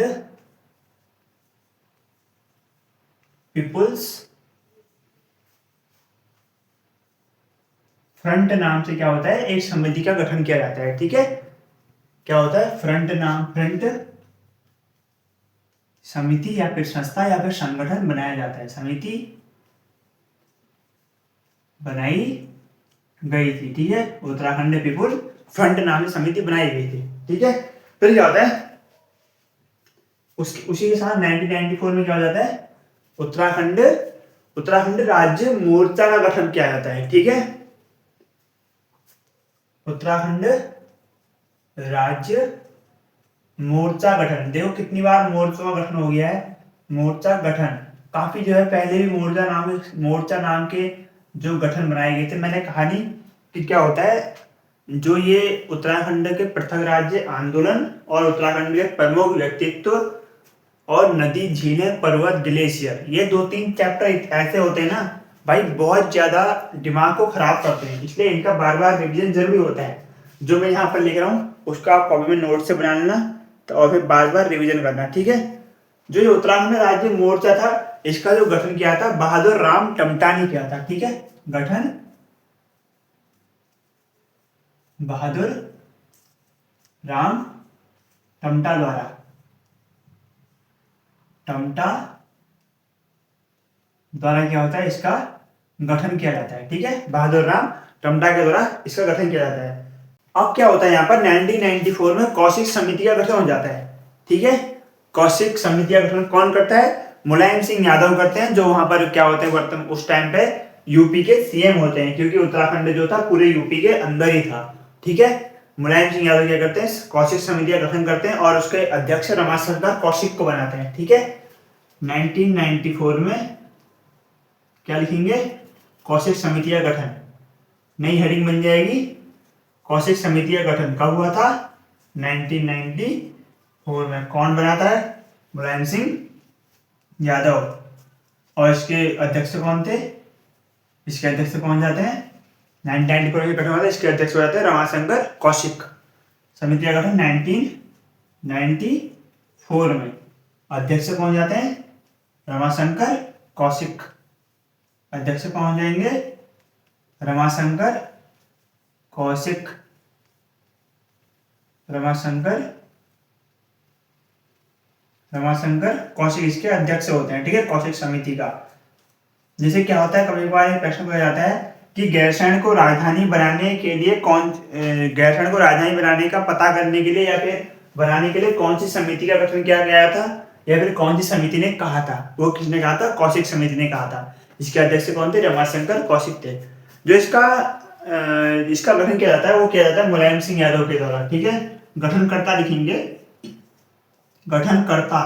पीपुल्स फ्रंट नाम से क्या होता है, एक समिति का गठन किया जाता है, ठीक है। क्या होता है, फ्रंट समिति या फिर संस्था या फिर संगठन बनाया जाता है, समिति बनाई गई थी, ठीक है। उत्तराखंड पीपुल फ्रंट नाम से समिति बनाई गई थी, ठीक है। फिर क्या होता है उसी के साथ 1994 में क्या हो जाता है, उत्तराखंड राज्य मोर्चा का गठन किया जाता है, ठीक है। उत्तराखंड राज्य मोर्चा गठन, देखो कितनी बार मोर्चा का गठन हो गया है, मोर्चा गठन काफी जो है, पहले भी मोर्चा नाम के जो गठन बनाए गए थे। मैंने कहा नहीं कि क्या होता है, जो ये उत्तराखंड के पृथक राज्य आंदोलन और उत्तराखंड के प्रमुख व्यक्तित्व और नदी, झीलें, पर्वत, ग्लेशियर, ये 2-3 चैप्टर ऐसे होते हैं ना भाई, बहुत ज्यादा दिमाग को खराब करते हैं, इसलिए इनका बार बार रिविजन जरूरी होता है। जो मैं यहाँ पर लिख रहा हूँ उसका आप कॉपी में नोट से बना लेना, तो और फिर बार बार रिविजन करना, ठीक है। जो ये उत्तराखंड राज्य मोर्चा था, इसका जो गठन किया था बहादुर राम टमटा ने किया था, ठीक है। गठन बहादुर राम टमटा द्वारा, क्या होता है, इसका गठन किया जाता है, ठीक है। बहादुर राम टमटा के द्वारा इसका गठन किया जाता है। अब क्या होता है यहाँ पर 1994 में कौशिक समिति का गठन हो जाता है, ठीक है। कौशिक समिति का गठन कौन करता है, मुलायम सिंह यादव करते हैं, जो वहां पर क्या होते हैं वर्तमान उस टाइम पे यूपी के सीएम होते हैं, क्योंकि उत्तराखंड जो था पूरे यूपी के अंदर ही था, ठीक है। मुलायम सिंह यादव क्या करते हैं, कौशिक समिति का गठन करते हैं और उसके अध्यक्ष रमाशंकर कौशिक को बनाते हैं, ठीक है। 1994 में क्या लिखेंगे, कौशिक समिति का गठन। नई हेडिंग बन जाएगी, कौशिक समिति का गठन कब हुआ था, 1994 में। कौन बनाता है, मुलायम सिंह यादव। और इसके अध्यक्ष कौन थे, इसके अध्यक्ष कौन जाते हैं, 1994 में गठन हुआ था, इसके अध्यक्ष हो जाते हैं रमाशंकर कौशिक। समिति का गठन 1994 में। अध्यक्ष कौन जाते हैं, रमाशंकर कौशिक। अध्यक्ष कौन जाएंगे, रमाशंकर कौशिक। रमाशंकर कौशिक इसके अध्यक्ष होते हैं, ठीक है, कौशिक समिति का। जैसे क्या होता है, कभी कभार प्रश्न पूछा जाता है कि गैरसैंण को राजधानी बनाने के लिए गैरसैंण को राजधानी बनाने का पता करने के लिए या फिर बनाने के लिए कौन सी समिति का गठन किया गया था, या फिर कौन सी समिति ने कहा था। वो किसने कहा था, कौशिक समिति ने कहा था। इसके अध्यक्ष कौन थे, रमाशंकर कौशिक थे। जो इसका गठन किया जाता है वो किया जाता है मुलायम सिंह यादव के द्वारा, ठीक है। गठनकर्ता लिखेंगे, गठनकर्ता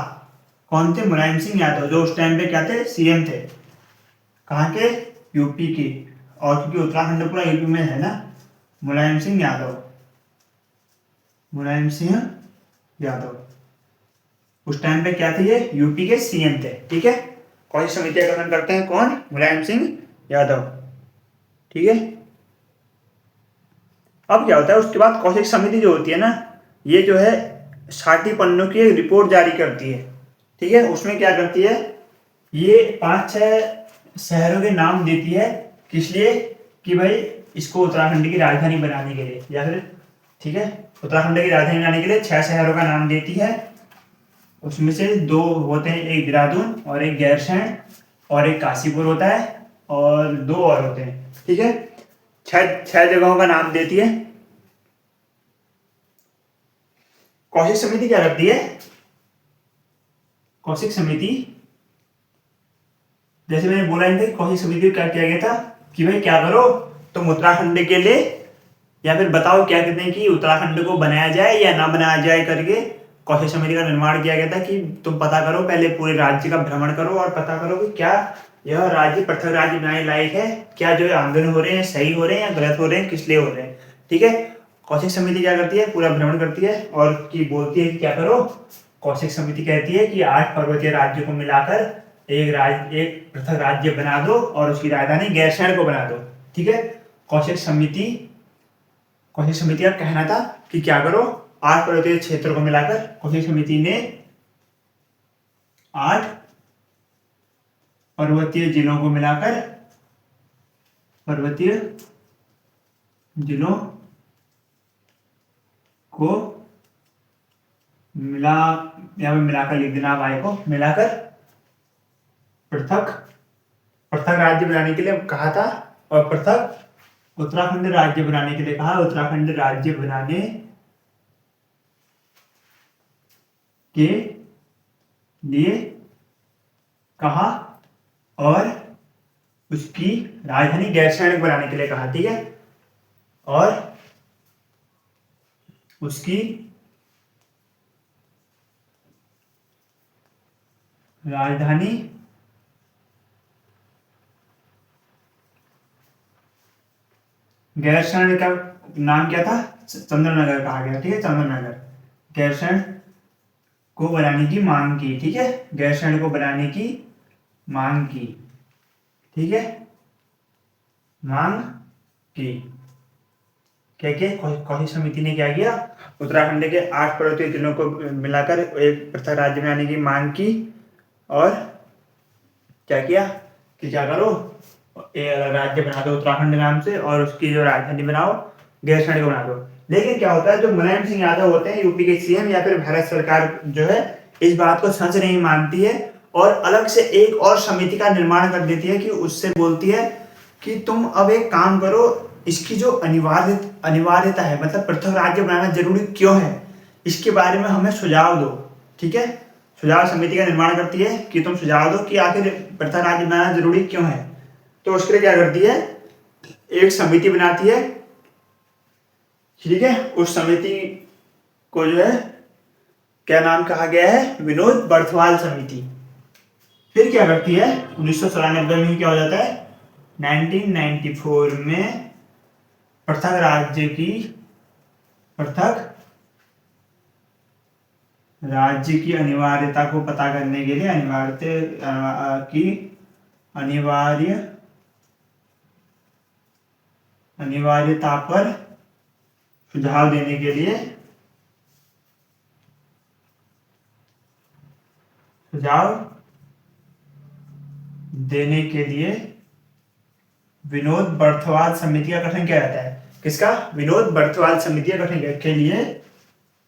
कौन थे, मुलायम सिंह यादव, जो उस टाइम पे क्या थे, सीएम थे। कहाँ के, यूपी के। और क्योंकि उत्तराखंड पूरा यूपी में है ना, मुलायम सिंह यादव उस टाइम पे क्या थे, ये यूपी के सीएम थे, ठीक है। कौशिक समिति का गठन करते हैं कौन, मुलायम सिंह यादव, ठीक है। अब क्या होता है, उसके बाद कौशिक समिति जो होती है ना, ये जो है 60 पन्नों की एक रिपोर्ट जारी करती है, ठीक है। उसमें क्या करती है, ये 5-6 शहरों के नाम देती है, किस लिए, कि भाई इसको उत्तराखंड की राजधानी बनाने के लिए, या फिर, ठीक है, उत्तराखंड की राजधानी बनाने के लिए 6 शहरों का नाम देती है। उसमें से 2 होते हैं, एक देहरादून और एक गैरसैंण, और एक काशीपुर होता है, और 2 और होते हैं, ठीक है। 6 जगहों का नाम देती है। कौशिक समिति क्या करती है, कौशिक समिति, जैसे मैंने बोला था, कौशिक समिति को क्या किया गया था कि भाई क्या करो, तुम उत्तराखंड के लिए, या फिर बताओ क्या कहते हैं कि उत्तराखंड को बनाया जाए या ना बनाया जाए करके कौशिक समिति का निर्माण किया गया था कि तुम पता करो, पहले पूरे राज्य का भ्रमण करो और पता करो कि क्या यह राज्य पृथक राज्य बनाने लायक है, क्या जो आंदोलन हो रहे हैं सही हो रहे हैं या गलत हो रहे हैं, किस लिए हो रहे हैं, ठीक है। कौशिक समिति क्या करती है, पूरा भ्रमण करती है और की बोलती है कि क्या करो। कौशिक समिति कहती है कि 8 पर्वतीय राज्यों को मिलाकर एक पृथक राज्य बना दो और उसकी राजधानी गैरसैंण को बना दो, ठीक है। कौशिक समिति का कहना था कि क्या करो, 8 पर्वतीय क्षेत्रों को मिलाकर कौशिक समिति ने 8 पर्वतीय जिलों को मिलाकर मिलाकर लिख देना, आय को मिलाकर पृथक राज्य बनाने के लिए कहा था, और पृथक उत्तराखंड राज्य बनाने के लिए कहा। उत्तराखंड राज्य बनाने के लिए कहा और उसकी राजधानी गैरसैंण बनाने के लिए कहा, ठीक है। और उसकी राजधानी गैरसैंण का नाम क्या था, चंद्रनगर कहा गया, ठीक है, चंद्रनगर। गैरसैंण को बनाने की मांग की, ठीक है, गैरसैंण को बनाने की मांग की, ठीक है, मांग की। क्या किया कौशिक समिति ने, क्या किया, उत्तराखंड के 8 पर्वतीय जिलों को मिलाकर एक पृथक राज्य बनाने की मांग की, और क्या किया कि क्या करो, राज्य बना दो उत्तराखंड नाम से, और उसकी जो राजधानी बनाओ गैरसैंण को बना दो। लेकिन क्या होता है, जो मुलायम सिंह यादव होते हैं यूपी के सीएम, या फिर भारत सरकार जो है इस बात को सच नहीं मानती है और अलग से एक और समिति का निर्माण कर देती है, कि उससे बोलती है कि तुम अब एक काम करो, इसकी जो अनिवार्यता है, मतलब पृथक राज्य बनाना जरूरी क्यों है, इसके बारे में हमें सुझाव दो, ठीक है। सुझाव समिति का निर्माण करती है कि तुम सुझाव दो कि आखिर पृथक राज्य बनाना जरूरी क्यों है। तो उसके लिए क्या करती है, एक समिति बनाती है, ठीक है। उस समिति को जो है क्या नाम कहा गया है, विनोद बर्थवाल समिति, फिर क्या करती है 1994 में क्या हो जाता है 1994 में पृथक राज्य की अनिवार्यता को पता करने के लिए अनिवार्यता पर सुझाव देने के लिए विनोद बर्थवाल समिति का गठन किया जाता है। किसका? विनोद बर्थवाल समिति का गठन के लिए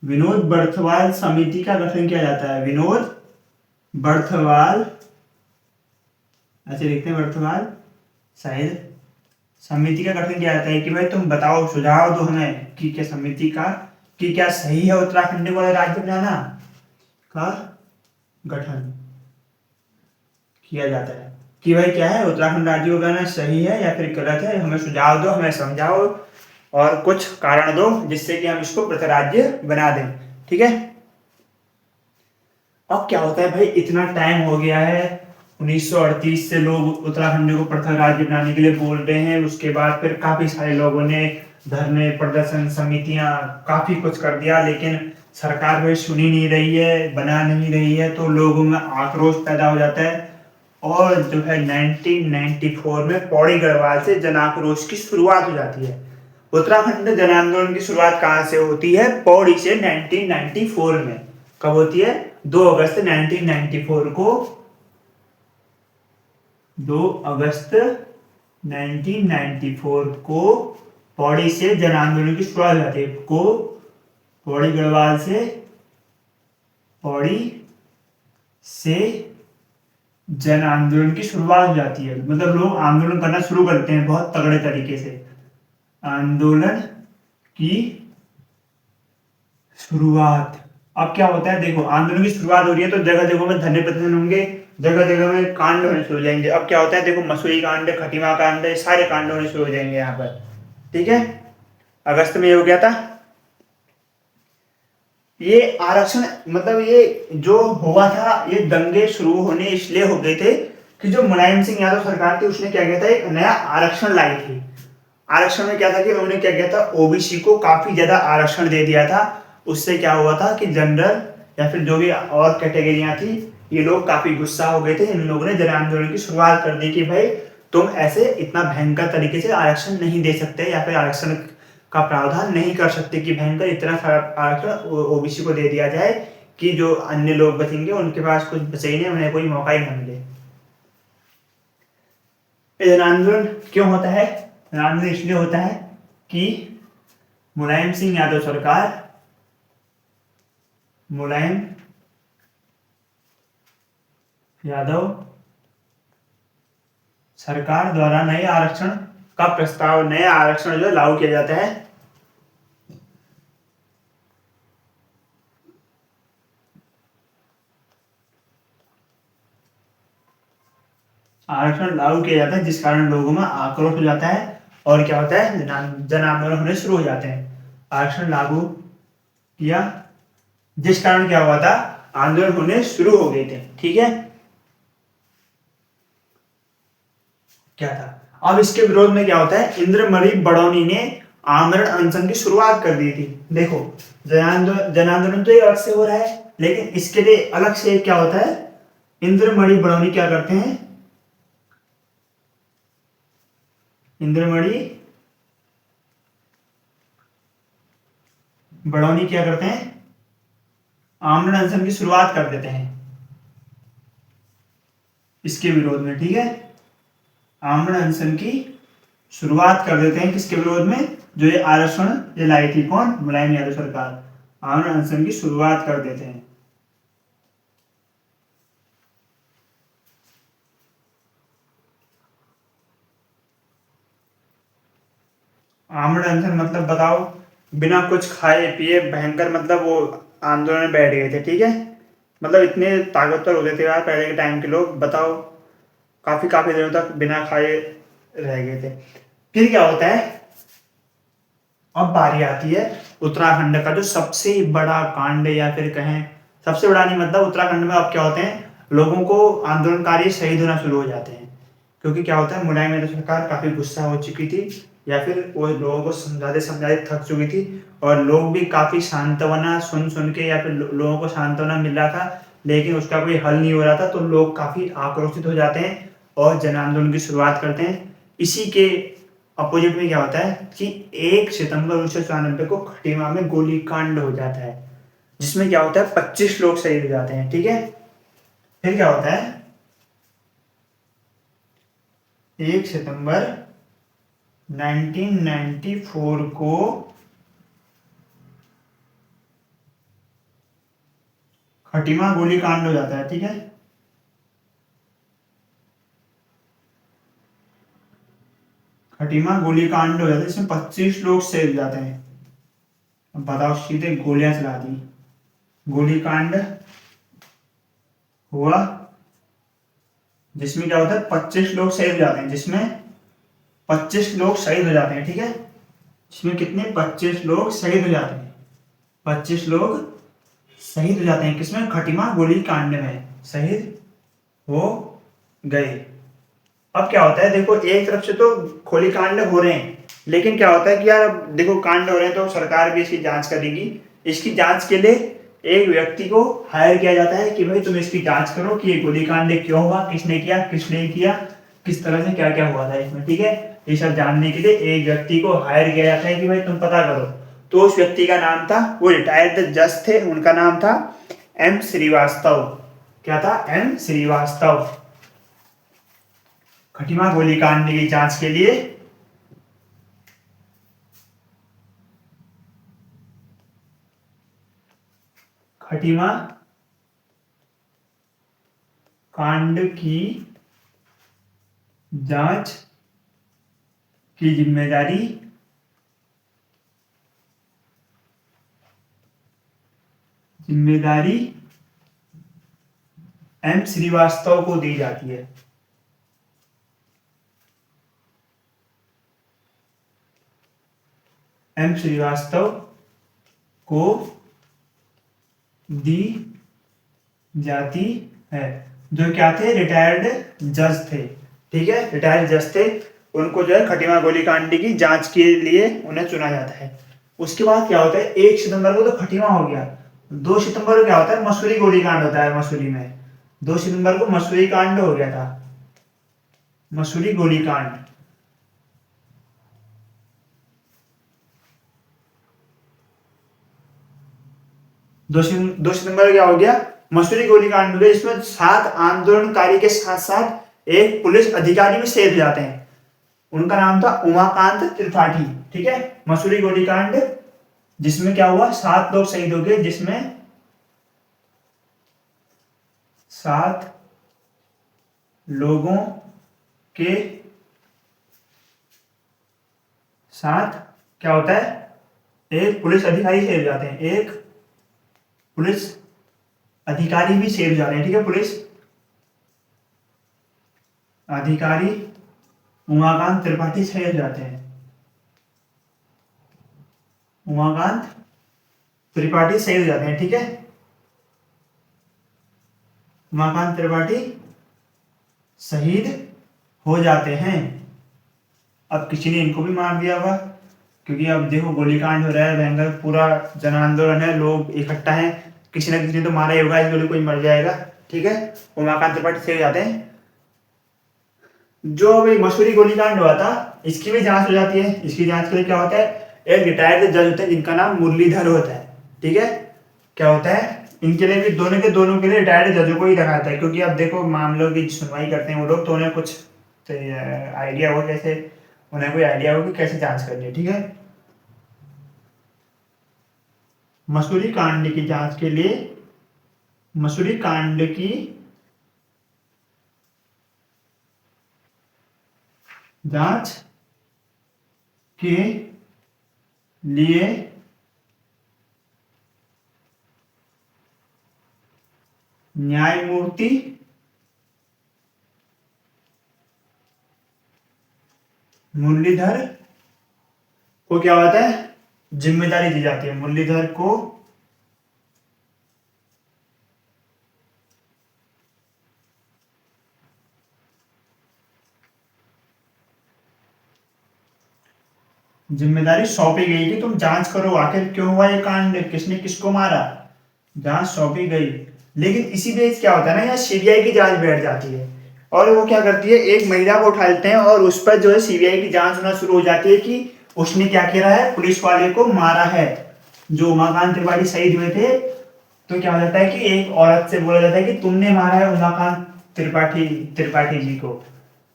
विनोद बर्थवाल समिति का गठन किया जाता है। विनोद बर्थवाल, ऐसे लिखते हैं बर्थवाल शायद, समिति का गठन किया जाता है कि भाई तुम बताओ, सुझाव दो हमें कि क्या समिति का कि क्या सही है उत्तराखंड को राज्य बनाना का गठन किया जाता है कि भाई क्या है उत्तराखंड राज्य को बनाना सही है या फिर गलत है, हमें सुझाव दो, हमें समझाओ और कुछ कारण दो जिससे कि हम इसको पृथक राज्य बना दें। ठीक है। अब क्या होता है भाई, इतना टाइम हो गया है, 1938 से लोग उत्तराखंड को पृथक राज्य बनाने के लिए बोल रहे हैं। उसके बाद फिर काफी सारे लोगों ने धरने, प्रदर्शन, समितियां, काफी कुछ कर दिया, लेकिन सरकार भाई सुनी नहीं रही है, बना नहीं रही है, तो लोगों में आक्रोश पैदा हो जाता है। और जो है 1994 में पौड़ी गढ़वाल से जन आक्रोश की शुरुआत हो जाती है। उत्तराखंड जन आंदोलन की शुरुआत कहां से होती है? पौड़ी से 1994 में। कब होती है? 2 अगस्त 1994 को 2 अगस्त 1994 को पौड़ी से जन आंदोलन की शुरुआत होती है। पौड़ी गढ़वाल से जन आंदोलन की शुरुआत हो जाती है। मतलब लोग आंदोलन करना शुरू करते हैं बहुत तगड़े तरीके से। आंदोलन की शुरुआत। अब क्या होता है, देखो आंदोलन की शुरुआत हो रही है तो जगह जगह में धरने प्रदर्शन होंगे, जगह जगह में कांड होने शुरू हो जाएंगे। अब क्या होता है, देखो मसूरी कांड, खटीमा कांड, सारे कांड होने शुरू हो जाएंगे यहाँ पर। ठीक है। अगस्त में ये हो गया था। ये आरक्षण मतलब ये जो हुआ था, ये दंगे शुरू होने इसलिए हो गए थे कि जो मुलायम सिंह यादव सरकार थी उसने क्या किया था, एक नया आरक्षण लाई थी। आरक्षण में क्या था कि उन्होंने क्या किया था, ओबीसी को काफी ज्यादा आरक्षण दे दिया था। उससे क्या हुआ था कि जनरल या फिर जो भी और कैटेगरियां थी, ये लोग काफी गुस्सा हो गए थे। इन लोगों ने जन आंदोलन की शुरुआत कर दी कि भाई तुम ऐसे इतना भयंकर तरीके से आरक्षण नहीं दे सकते या फिर आरक्षण का प्रावधान नहीं कर सकते कि भयंकर इतना सारा आरक्षण ओबीसी को दे दिया जाए कि जो अन्य लोग बचेंगे उनके पास कुछ बचे ही नहीं, उन्हें कोई मौका ही न मिले। जन आंदोलन क्यों होता है? जन आंदोलन इसलिए होता है कि मुलायम सिंह यादव सरकार द्वारा नए आरक्षण का प्रस्ताव, नया आरक्षण जो लागू किया जाता है। आरक्षण लागू किया जाता है जिस कारण लोगों में आक्रोश हो जाता है और क्या होता है, जन आंदोलन होने शुरू हो जाते हैं। आरक्षण लागू किया जिस कारण क्या हुआ था, आंदोलन होने शुरू हो गए थे। ठीक है। क्या था, अब इसके विरोध में क्या होता है, इंद्रमणि बडौनी ने आमरण अनशन की शुरुआत कर दी थी। देखो जन आंदोलन तो एक अलग से हो रहा है, लेकिन इसके लिए अलग से क्या होता है, इंद्रमणि बडौनी क्या करते हैं, इंद्रमणि बडौनी क्या करते हैं, आमरण अनशन की शुरुआत कर देते हैं इसके विरोध में। ठीक है। आमरण अनशन की शुरुआत कर देते हैं किसके विरोध में, जो ये आरक्षण ये लाई थी कौन, मुलायम यादव सरकार। आमरण अनशन की शुरुआत कर देते हैं। आमरण अनशन मतलब बताओ, बिना कुछ खाए पिए भयंकर, मतलब वो आंदोलन में बैठ गए थे। ठीक है। मतलब इतने ताकतवर होते थे यार पहले के टाइम के लोग, बताओ काफी काफी दिनों तक बिना खाए रह गए थे। फिर क्या होता है, अब बारी आती है उत्तराखंड का जो सबसे बड़ा कांड, या फिर कहें सबसे बड़ा नहीं, मतलब उत्तराखंड में अब क्या होते हैं, लोगों को आंदोलनकारी शहीद होना शुरू हो जाते हैं। क्योंकि क्या होता है, मुलायम यादव सरकार काफ़ी गुस्सा हो चुकी थी, या फिर वो लोगों को समझाते समझाते थक चुकी थी, और लोग भी काफ़ी सांत्वना सुन सुन के, या फिर लोगों को सांत्वना मिल रहा था लेकिन उसका कोई हल नहीं हो रहा था, तो लोग काफ़ी आक्रोशित हो जाते हैं और जन आंदोलन की शुरुआत करते हैं। इसी के अपोजिट में क्या होता है कि 1 सितंबर 1994 को खटीमा में गोलीकांड हो जाता है, जिसमें क्या होता है 25 लोग शहीद हो जाते हैं। ठीक है, फिर क्या होता है 1 सितंबर 1994 को खटीमा गोलीकांड हो जाता है। ठीक है, खटीमा गोलीकांड हो जाता है, इसमें 25 लोग शहीद हो जाते हैं। अब बताओ, सीधे गोलियां चला दी, गोलीकांड हुआ जिसमें क्या होता है 25 लोग शहीद हो जाते हैं, जिसमें 25 लोग शहीद हो जाते हैं। ठीक है, इसमें कितने 25 लोग शहीद हो जाते हैं, 25 लोग शहीद हो जाते हैं। किसमें? खटीमा गोलीकांड में शहीद हो गए। अब क्या होता है, देखो एक तरफ से तो गोली कांड हो रहे हैं, लेकिन क्या होता है कि यार अब देखो कांड हो रहे हैं तो सरकार भी इसकी जांच करेगी। इसकी जांच के लिए एक व्यक्ति को हायर किया जाता है कि भाई तुम इसकी जांच करो कि ये गोलीकांड क्यों हुआ, किसने किया, किसने किया, किस तरह से क्या क्या हुआ था इसमें। ठीक है, ये सब जानने के लिए एक व्यक्ति को हायर किया जाता है कि भाई तुम पता करो। तो उस व्यक्ति का नाम था, वो रिटायर्ड जज थे, उनका नाम था एम श्रीवास्तव। क्या था? एम श्रीवास्तव। खटीमा गोलीकांड की जांच के लिए खटीमा कांड की जांच की जिम्मेदारी एम श्रीवास्तव को दी जाती है। एम श्रीवास्तव को दी जाती है, जो क्या थे? रिटायर्ड जज थे। ठीक है, रिटायर्ड जज थे, उनको जो है खटीमा गोलीकांड की जांच के लिए उन्हें चुना जाता है। उसके बाद क्या होता है, 1 सितंबर को तो खटीमा हो गया, 2 सितंबर को क्या होता है, मसूरी गोलीकांड होता है मसूरी में। 2 सितंबर को मसूरी कांड हो गया था, मसूरी गोलीकांड। 2 सितंबर को क्या हो गया, मसूरी गोलीकांड हो गया, इसमें 7 आंदोलनकारी के साथ साथ एक पुलिस अधिकारी भी शहीद हो जाते हैं। उनका नाम था उमाकांत त्रिपाठी। ठीक है, मसूरी गोलीकांड जिसमें क्या हुआ, 7 लोग शहीद हो गए, जिसमें 7 लोगों के साथ क्या होता है, एक पुलिस अधिकारी शहीद हो जाते हैं, एक पुलिस अधिकारी भी शहीद हो जाते हैं। ठीक है, पुलिस अधिकारी उमाकांत त्रिपाठी शहीद हो जाते हैं, उमाकांत त्रिपाठी शहीद हो जाते हैं। ठीक है, उमाकांत त्रिपाठी शहीद हो जाते हैं। अब किसी ने इनको भी मार दिया होगा, क्योंकि अब देखो गोलीकांड हो रहा है, भयंकर पूरा जन आंदोलन है, लोग इकट्ठा हैं, किसी न किसी ने तो मारा ही होगा, इसलिए कोई मर जाएगा। ठीक है, उमाकांत त्रिपाठी शहीद हो जाते हैं। जो अभी मसूरी गोलीकांड हुआ था, इसकी भी जांच हो जाती है। इसकी जांच के लिए क्या होता है, एक रिटायर्ड जज होते हैं जिनका नाम मुरलीधर होता है। ठीक है, क्या होता है, इनके लिए भी दोनों के लिए रिटायर्ड जजों को ही रखा जाता है, क्योंकि अब देखो मामलों की सुनवाई करते हैं वो लोग, तो उन्हें कुछ आइडिया हो, कैसे उन्हें कोई आइडिया हो कि कैसे जांच करनी है। ठीक है, मसूरी कांड की जांच के लिए, मसूरी कांड की जांच के लिए न्यायमूर्ति मुरलीधर को क्या होता है, जिम्मेदारी दी जाती है। मुरलीधर को जिम्मेदारी सौंपी गई कि तुम जांच करो आखिर क्यों हुआ ये कांड, किसने किसको मारा, जांच सौंपी गई। लेकिन इसी बीच क्या होता है ना, यहाँ सीबीआई की जांच बैठ जाती है और वो क्या करती है, एक महिला को उठा लेते हैं और उस पर जो है सीबीआई की जांच होना शुरू हो जाती है कि उसने क्या किया है, पुलिस वाले को मारा है। जो उमाकांत त्रिपाठी शहीद हुए थे, तो क्या हो जाता है कि एक औरत से बोला जाता है कि तुमने मारा है उमाकांत त्रिपाठी त्रिपाठी जी को।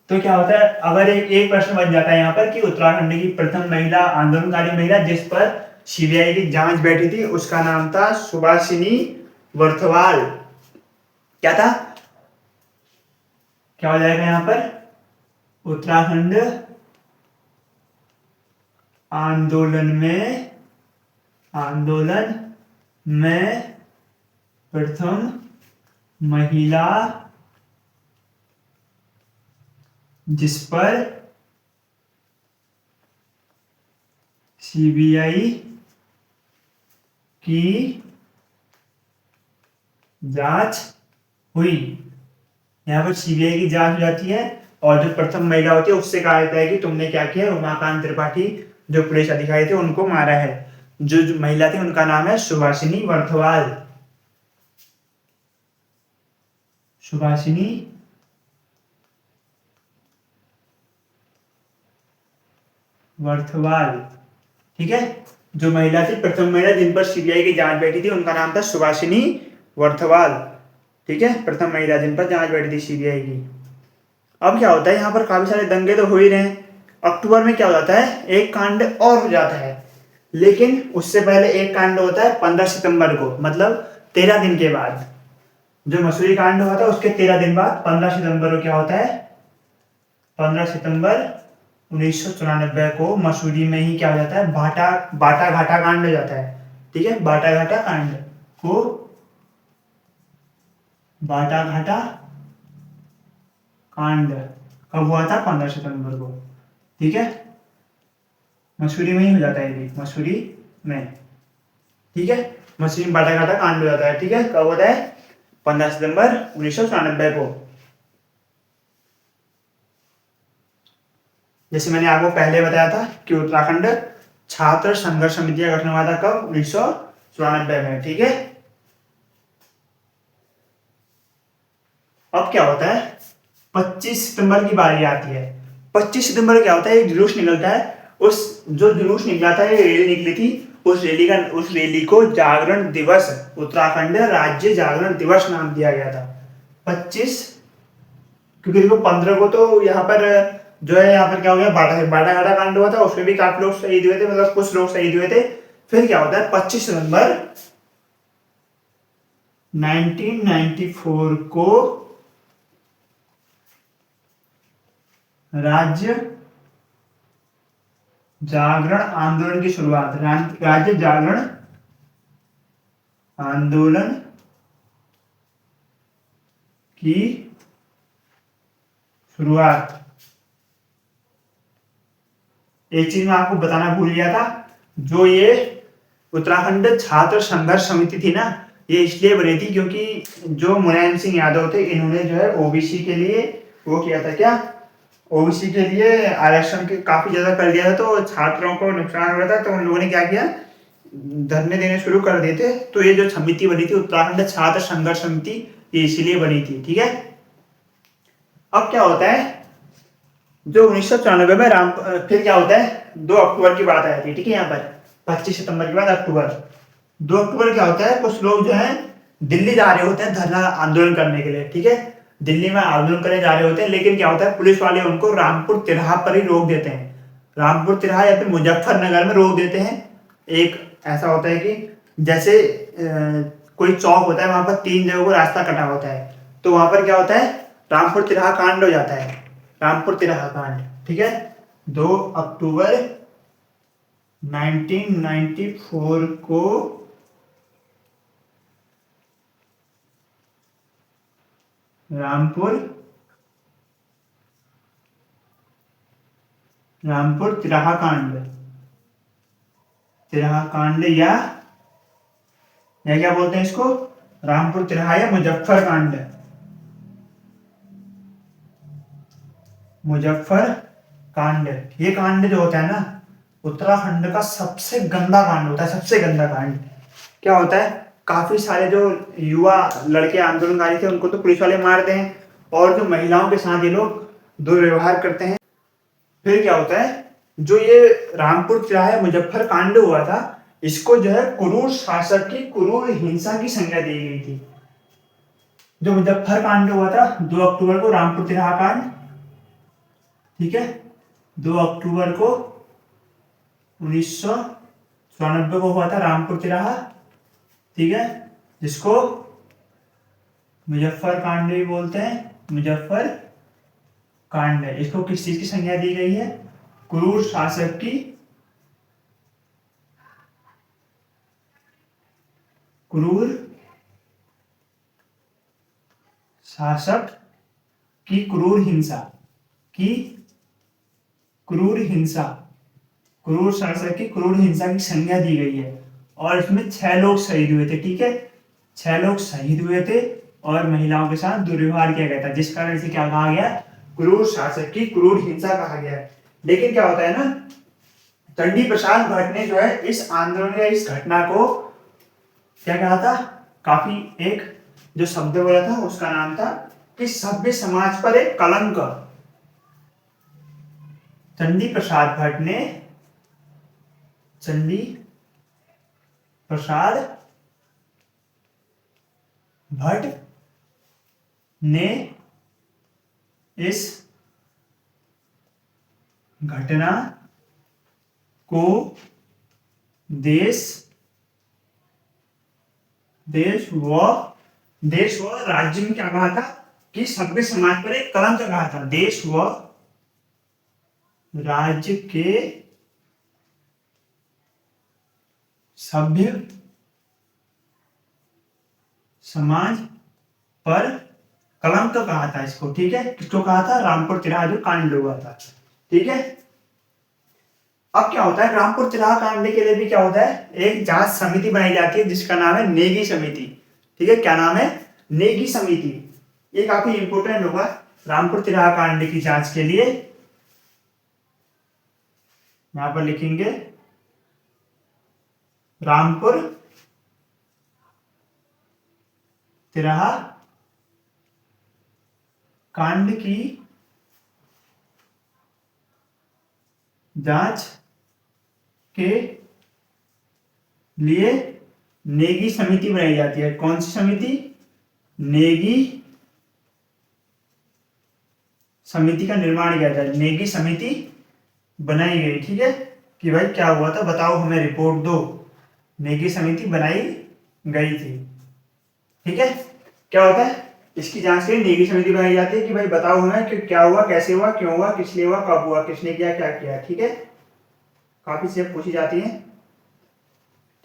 तो क्या होता है, अगर एक प्रश्न बन जाता है यहाँ पर कि उत्तराखंड की प्रथम महिला आंदोलनकारी महिला जिस पर सीबीआई की जांच बैठी थी, उसका नाम था सुभाषिनी बर्थवाल। क्या था, क्या हो जाएगा यहाँ पर, उत्तराखंड आंदोलन में प्रथम महिला जिस पर सीबीआई की जांच हुई। यहाँ पर सीबीआई की जांच हो जाती है और जो प्रथम महिला होती है उससे कहा जाता है कि तुमने क्या किया, उमाकांत त्रिपाठी जो पुलिस अधिकारी थे उनको मारा है। जो महिला थी उनका नाम है सुभाषिनी बर्थवाल। सुभाषिनी बर्थवाल, ठीक है। जो महिला थी प्रथम महिला जिन पर सीबीआई की जांच बैठी थी उनका नाम था सुभाषिनी बर्थवाल, ठीक है। प्रथम महिला जिन पर जांच बैठी थी सीबीआई की। अब क्या होता है, यहाँ पर काफी सारे दंगे तो हो ही रहे हैं। अक्टूबर में क्या हो जाता है, एक कांड और हो जाता है, लेकिन उससे पहले एक कांड होता है 15 सितंबर को, मतलब 13 दिन के बाद। जो मसूरी कांड हुआ था उसके 13 दिन बाद 15 सितंबर को क्या होता है, 15 सितंबर 1994 को मसूरी में ही क्या हो जाता है, बाटा घाटा कांड हो जाता है, ठीक है। बाटा घाटा कांड को, बाटा घाटा कांड कब हुआ था, 15 सितंबर को, ठीक है। मसूरी में ही हो जाता है, ये मसूरी में, ठीक है। मसूरी में बाटा घाटा कांड हो जाता है, ठीक है। कब होता है, 15 सितंबर 1994 को। जैसे मैंने आपको पहले बताया था कि उत्तराखंड छात्र संघर्ष समिति का गठन हुआ था कब, 1994 में, ठीक है। अब क्या होता है, 25 सितंबर की बारी आती है। 25 सितंबर क्या होता है, एक जुलूस निकलता है। उस जो जुलूस निकला था, ये रैली निकली थी, उस रैली को जागरण दिवस, उत्तराखंड राज्य जागरण दिवस नाम दिया गया था। 25, क्योंकि देखो 15 को तो यहाँ पर जो है, यहाँ पर क्या हो गया, बाटा घाटा कांड हुआ था, उसमें भी काफी लोग शहीद हुए थे, मतलब कुछ लोग शहीद हुए थे। फिर क्या होता है, 25 सितंबर 1994 को राज्य जागरण आंदोलन की शुरुआत, राज्य जागरण आंदोलन की शुरुआत। एक चीज मैं आपको बताना भूल गया था, जो ये उत्तराखंड छात्र संघर्ष समिति थी ना, ये इसलिए बनी थी क्योंकि जो मुलायम सिंह यादव थे, इन्होंने जो है ओबीसी के लिए वो किया था, क्या, ओबीसी के लिए आरक्षण के काफी ज्यादा कर दिया था, तो छात्रों को नुकसान हो रहा था, तो उन लोगों ने क्या किया, धरने देने शुरू कर दिए थे। तो ये जो समिति बनी थी उत्तराखंड छात्र संघर्ष समिति, ये इसीलिए बनी थी, ठीक है। अब क्या होता है, जो 1994 में फिर क्या होता है, 2 अक्टूबर की बात आई थी, ठीक है। यहाँ पर 25 सितंबर के बाद अक्टूबर, 2 अक्टूबर क्या होता है, कुछ लोग जो है दिल्ली जा रहे होते हैं धरना आंदोलन करने के लिए, ठीक है। दिल्ली में आंदोलन करने जा रहे होते हैं, लेकिन क्या होता है, पुलिस वाले उनको रामपुर तिराहा पर ही रोक देते हैं। रामपुर तिराहा या फिर मुजफ्फरनगर में रोक देते हैं। एक ऐसा होता है कि जैसे कोई चौक होता है, वहां पर 3 जगहों को रास्ता कटा होता है, तो वहां पर क्या होता है, रामपुर तिराहा कांड हो जाता है, रामपुर तिराहा कांड, ठीक है। 2 अक्टूबर 1994 को रामपुर तिराहा कांड, तिराहा कांड या क्या बोलते हैं इसको, रामपुर तिराहा या मुजफ्फर कांड, मुजफ्फर कांड। ये कांड जो होता है ना, उत्तराखंड का सबसे गंदा कांड होता है, सबसे गंदा कांड। क्या होता है, काफी सारे जो युवा लड़के आंदोलनकारी थे उनको तो पुलिस वाले मारते हैं, और जो महिलाओं के साथ ये लोग दुर्व्यवहार करते हैं। फिर क्या होता है, जो ये रामपुर चौराहे मुजफ्फर कांड हुआ था, इसको जो है क्रूर शासक की क्रूर हिंसा की संज्ञा दी गई थी। जो मुजफ्फर कांड हुआ था 2 अक्टूबर को, रामपुर तिराहा कांड, ठीक है, 2 अक्टूबर को 1994 को हुआ था रामपुर तिराहा, ठीक है, जिसको मुजफ्फर कांड भी बोलते हैं, मुजफ्फर कांड है। इसको किस चीज की संज्ञा दी गई है, क्रूर शासक की क्रूर शासक की क्रूर हिंसा की क्रूर हिंसा क्रूर शासक की क्रूर हिंसा की संज्ञा दी गई है। और इसमें 6 लोग शहीद हुए थे, ठीक है, 6 लोग शहीद हुए थे, और महिलाओं के साथ दुर्व्यवहार किया गया था, जिस कारण इसे क्या कहा गया, क्रूर शासक की क्रूर हिंसा कहा गया है। लेकिन क्या होता है ना, चंडी प्रसाद भट्ट ने जो है इस आंदोलन या इस घटना को क्या कहा था, काफी एक जो शब्द बोला था उसका नाम था कि सभ्य समाज पर एक कलंक। चंडी प्रसाद भट्ट ने चंडी प्रसाद भट्ट ने इस घटना को देश व राज्य में क्या कहा था कि सभ्य समाज पर एक कलंक कहा था। देश व राज्य के सभ्य समाज पर कलंक कहा था इसको, ठीक है, किसको कहा था, रामपुर तिराहा जो कांड हुआ था, ठीक है। अब क्या होता है, रामपुर तिराहा कांड के लिए भी क्या होता है, एक जांच समिति बनाई जाती है जिसका नाम है नेगी समिति, ठीक है, क्या नाम है, नेगी समिति। ये काफी इंपोर्टेंट होगा रामपुर तिराहा कांड की जांच के लिए। यहां पर लिखेंगे रामपुर तिराहा कांड की जांच के लिए नेगी समिति बनाई जाती है। कौन सी समिति, नेगी समिति का निर्माण किया जाए, नेगी समिति बनाई गई, ठीक है, कि भाई क्या हुआ था बताओ हमें रिपोर्ट दो। नेगी समिति बनाई गई थी, ठीक है। क्या होता है, इसकी जांच के लिए नेगी समिति बनाई जाती है कि भाई बताओ हमें कि क्या हुआ, कैसे हुआ, क्यों हुआ, किस लिए हुआ, कब हुआ, किसने किया, क्या किया, ठीक है, काफी चीजें पूछी जाती हैं,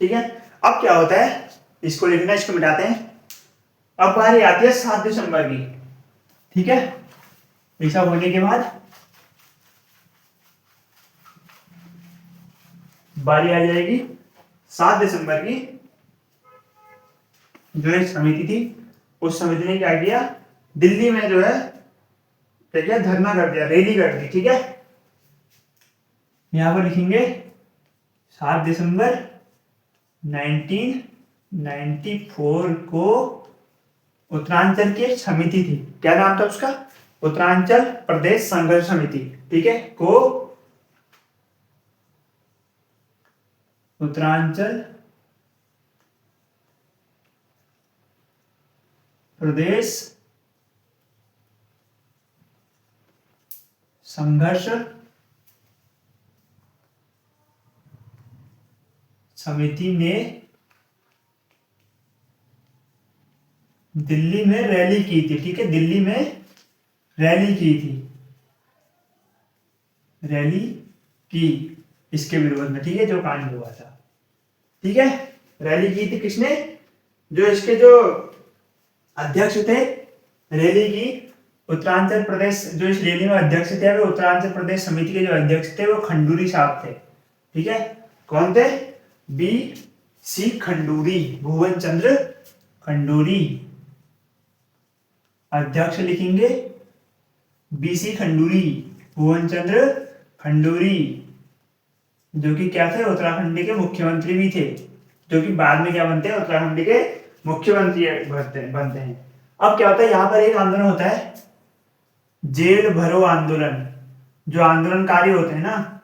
ठीक है। अब क्या होता है, इसको लिखना, इसको मिटाते हैं। अब बारी आती है 7 दिसंबर की, ठीक है, ऐसा होने के बाद बारी आ जाएगी 7 दिसंबर की। जो एक समिति थी, उस समिति ने क्या किया, दिल्ली में जो है क्या किया, धरना कर दिया, रैली कर दी, ठीक है। यहां पर लिखेंगे 7 दिसंबर 1994 को उत्तरांचल की एक समिति थी, क्या नाम था उसका, उत्तरांचल प्रदेश संघर्ष समिति, ठीक है, को उत्तरांचल प्रदेश संघर्ष समिति ने दिल्ली में रैली की थी, ठीक है, दिल्ली में रैली की थी, रैली की इसके विरोध में, ठीक है, जो कांड हुआ था, ठीक है। रैली की थी किसने, जो इसके जो अध्यक्ष थे रैली की, उत्तरांचल प्रदेश, जो इस रैली में अध्यक्ष थे वो उत्तरांचल प्रदेश समिति के जो अध्यक्ष थे वो खंडूरी साहब थे, ठीक है, कौन थे, बी सी खंडूरी, भुवन चंद्र खंडूरी, अध्यक्ष लिखेंगे बी सी खंडूरी, भुवन चंद्र खंडूरी, जो कि क्या थे, उत्तराखंड के मुख्यमंत्री भी थे, जो कि बाद में क्या बनते हैं, उत्तराखंड के मुख्यमंत्री बनते हैं। अब क्या होता है, यहाँ पर एक आंदोलन होता है, जेल भरो आंदोलन। जो आंदोलनकारी होते हैं ना,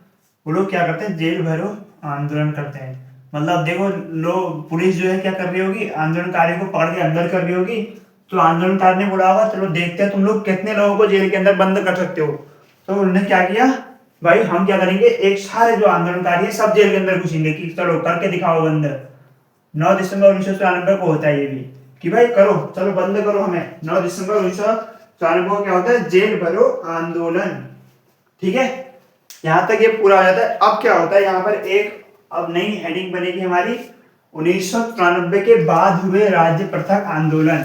वो लोग क्या करते हैं, जेल भरो आंदोलन करते हैं। मतलब देखो, लोग, पुलिस जो है क्या कर रही होगी, आंदोलनकारियों को पकड़ के अंदर कर रही होगी, तो आंदोलनकारी ने बोला होगा चलो देखते हैं तुम लोग कितने लोगों को जेल के अंदर बंद कर सकते हो। तो उन्होंने क्या किया, भाई हम क्या करेंगे, एक सारे जो आंदोलनकारी है सब जेल के अंदर घुसेंगे कि चलो करके दिखाओ बंद। 9 दिसंबर 1994 को होता है ये भी, कि भाई करो, चलो बंद करो हमें। 9 दिसंबर 1994 को क्या होता है, जेल भरो आंदोलन। ठीक है, यहां तक ये पूरा हो जाता है। अब क्या होता है, यहाँ पर एक अब नई हेडिंग बनेगी हमारी, 1994 के बाद हुए राज्य पृथक आंदोलन।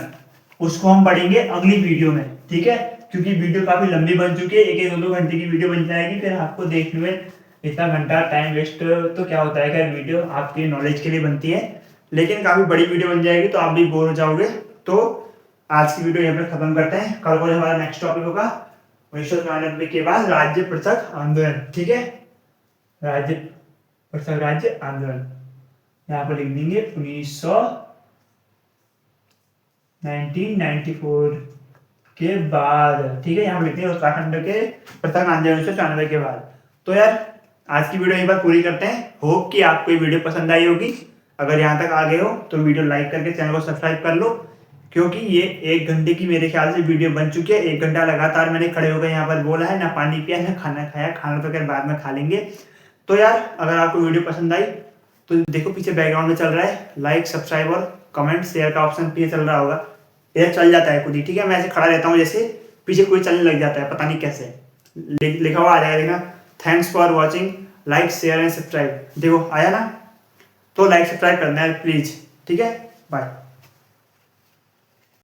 उसको हम पढ़ेंगे अगली वीडियो में, ठीक है, क्योंकि वीडियो काफी लंबी बन चुकी है, 1-2 घंटे की वीडियो बन जाएगी, फिर आपको देखने में इतना घंटा टाइम वेस्ट तो क्या होता है, खैर वीडियो आपके नॉलेज के लिए बनती है, लेकिन काफी बड़ी वीडियो बन जाएगी तो आप भी बोर हो जाओगे। तो आज की वीडियो यहाँ पर खत्म करते हैं, कल को हमारा नेक्स्ट टॉपिक होगा 1994 के बाद राज्य पृथक आंदोलन। ठीक है, राज्य पृथक राज्य आंदोलन यहाँ पर लिख देंगे 1994 के बाद। ठीक है, यहाँ पर लिखते हैं उत्तराखंड के पृथक आंदोलन 1994 के बाद। तो यार आज की वीडियो यहीं पर पूरी करते हैं। होप कि आपको ये वीडियो पसंद आई होगी। अगर यहाँ तक आ गए हो तो वीडियो लाइक करके चैनल को सब्सक्राइब कर लो, क्योंकि ये 1 घंटे की मेरे ख्याल से वीडियो बन चुकी है। 1 घंटा लगातार मैंने खड़े होकर यहाँ पर बोला है, ना पानी पिया ना खाना खाया, खाना तो खैर बाद में खा लेंगे। तो यार अगर आपको वीडियो पसंद आई तो देखो पीछे बैकग्राउंड में चल रहा है लाइक, सब्सक्राइब और कमेंट शेयर का ऑप्शन पीछे चल रहा होगा, ये चल जाता है खुद ही। ठीक है, मैं ऐसे खड़ा रहता हूँ जैसे पीछे कोई चलने लग जाता है, पता नहीं कैसे लिखा हुआ आ जाएगा, देखना thanks for watching, like share and subscribe. देखो आया ना, तो लाइक सब्सक्राइब करना है प्लीज। ठीक है, बाय।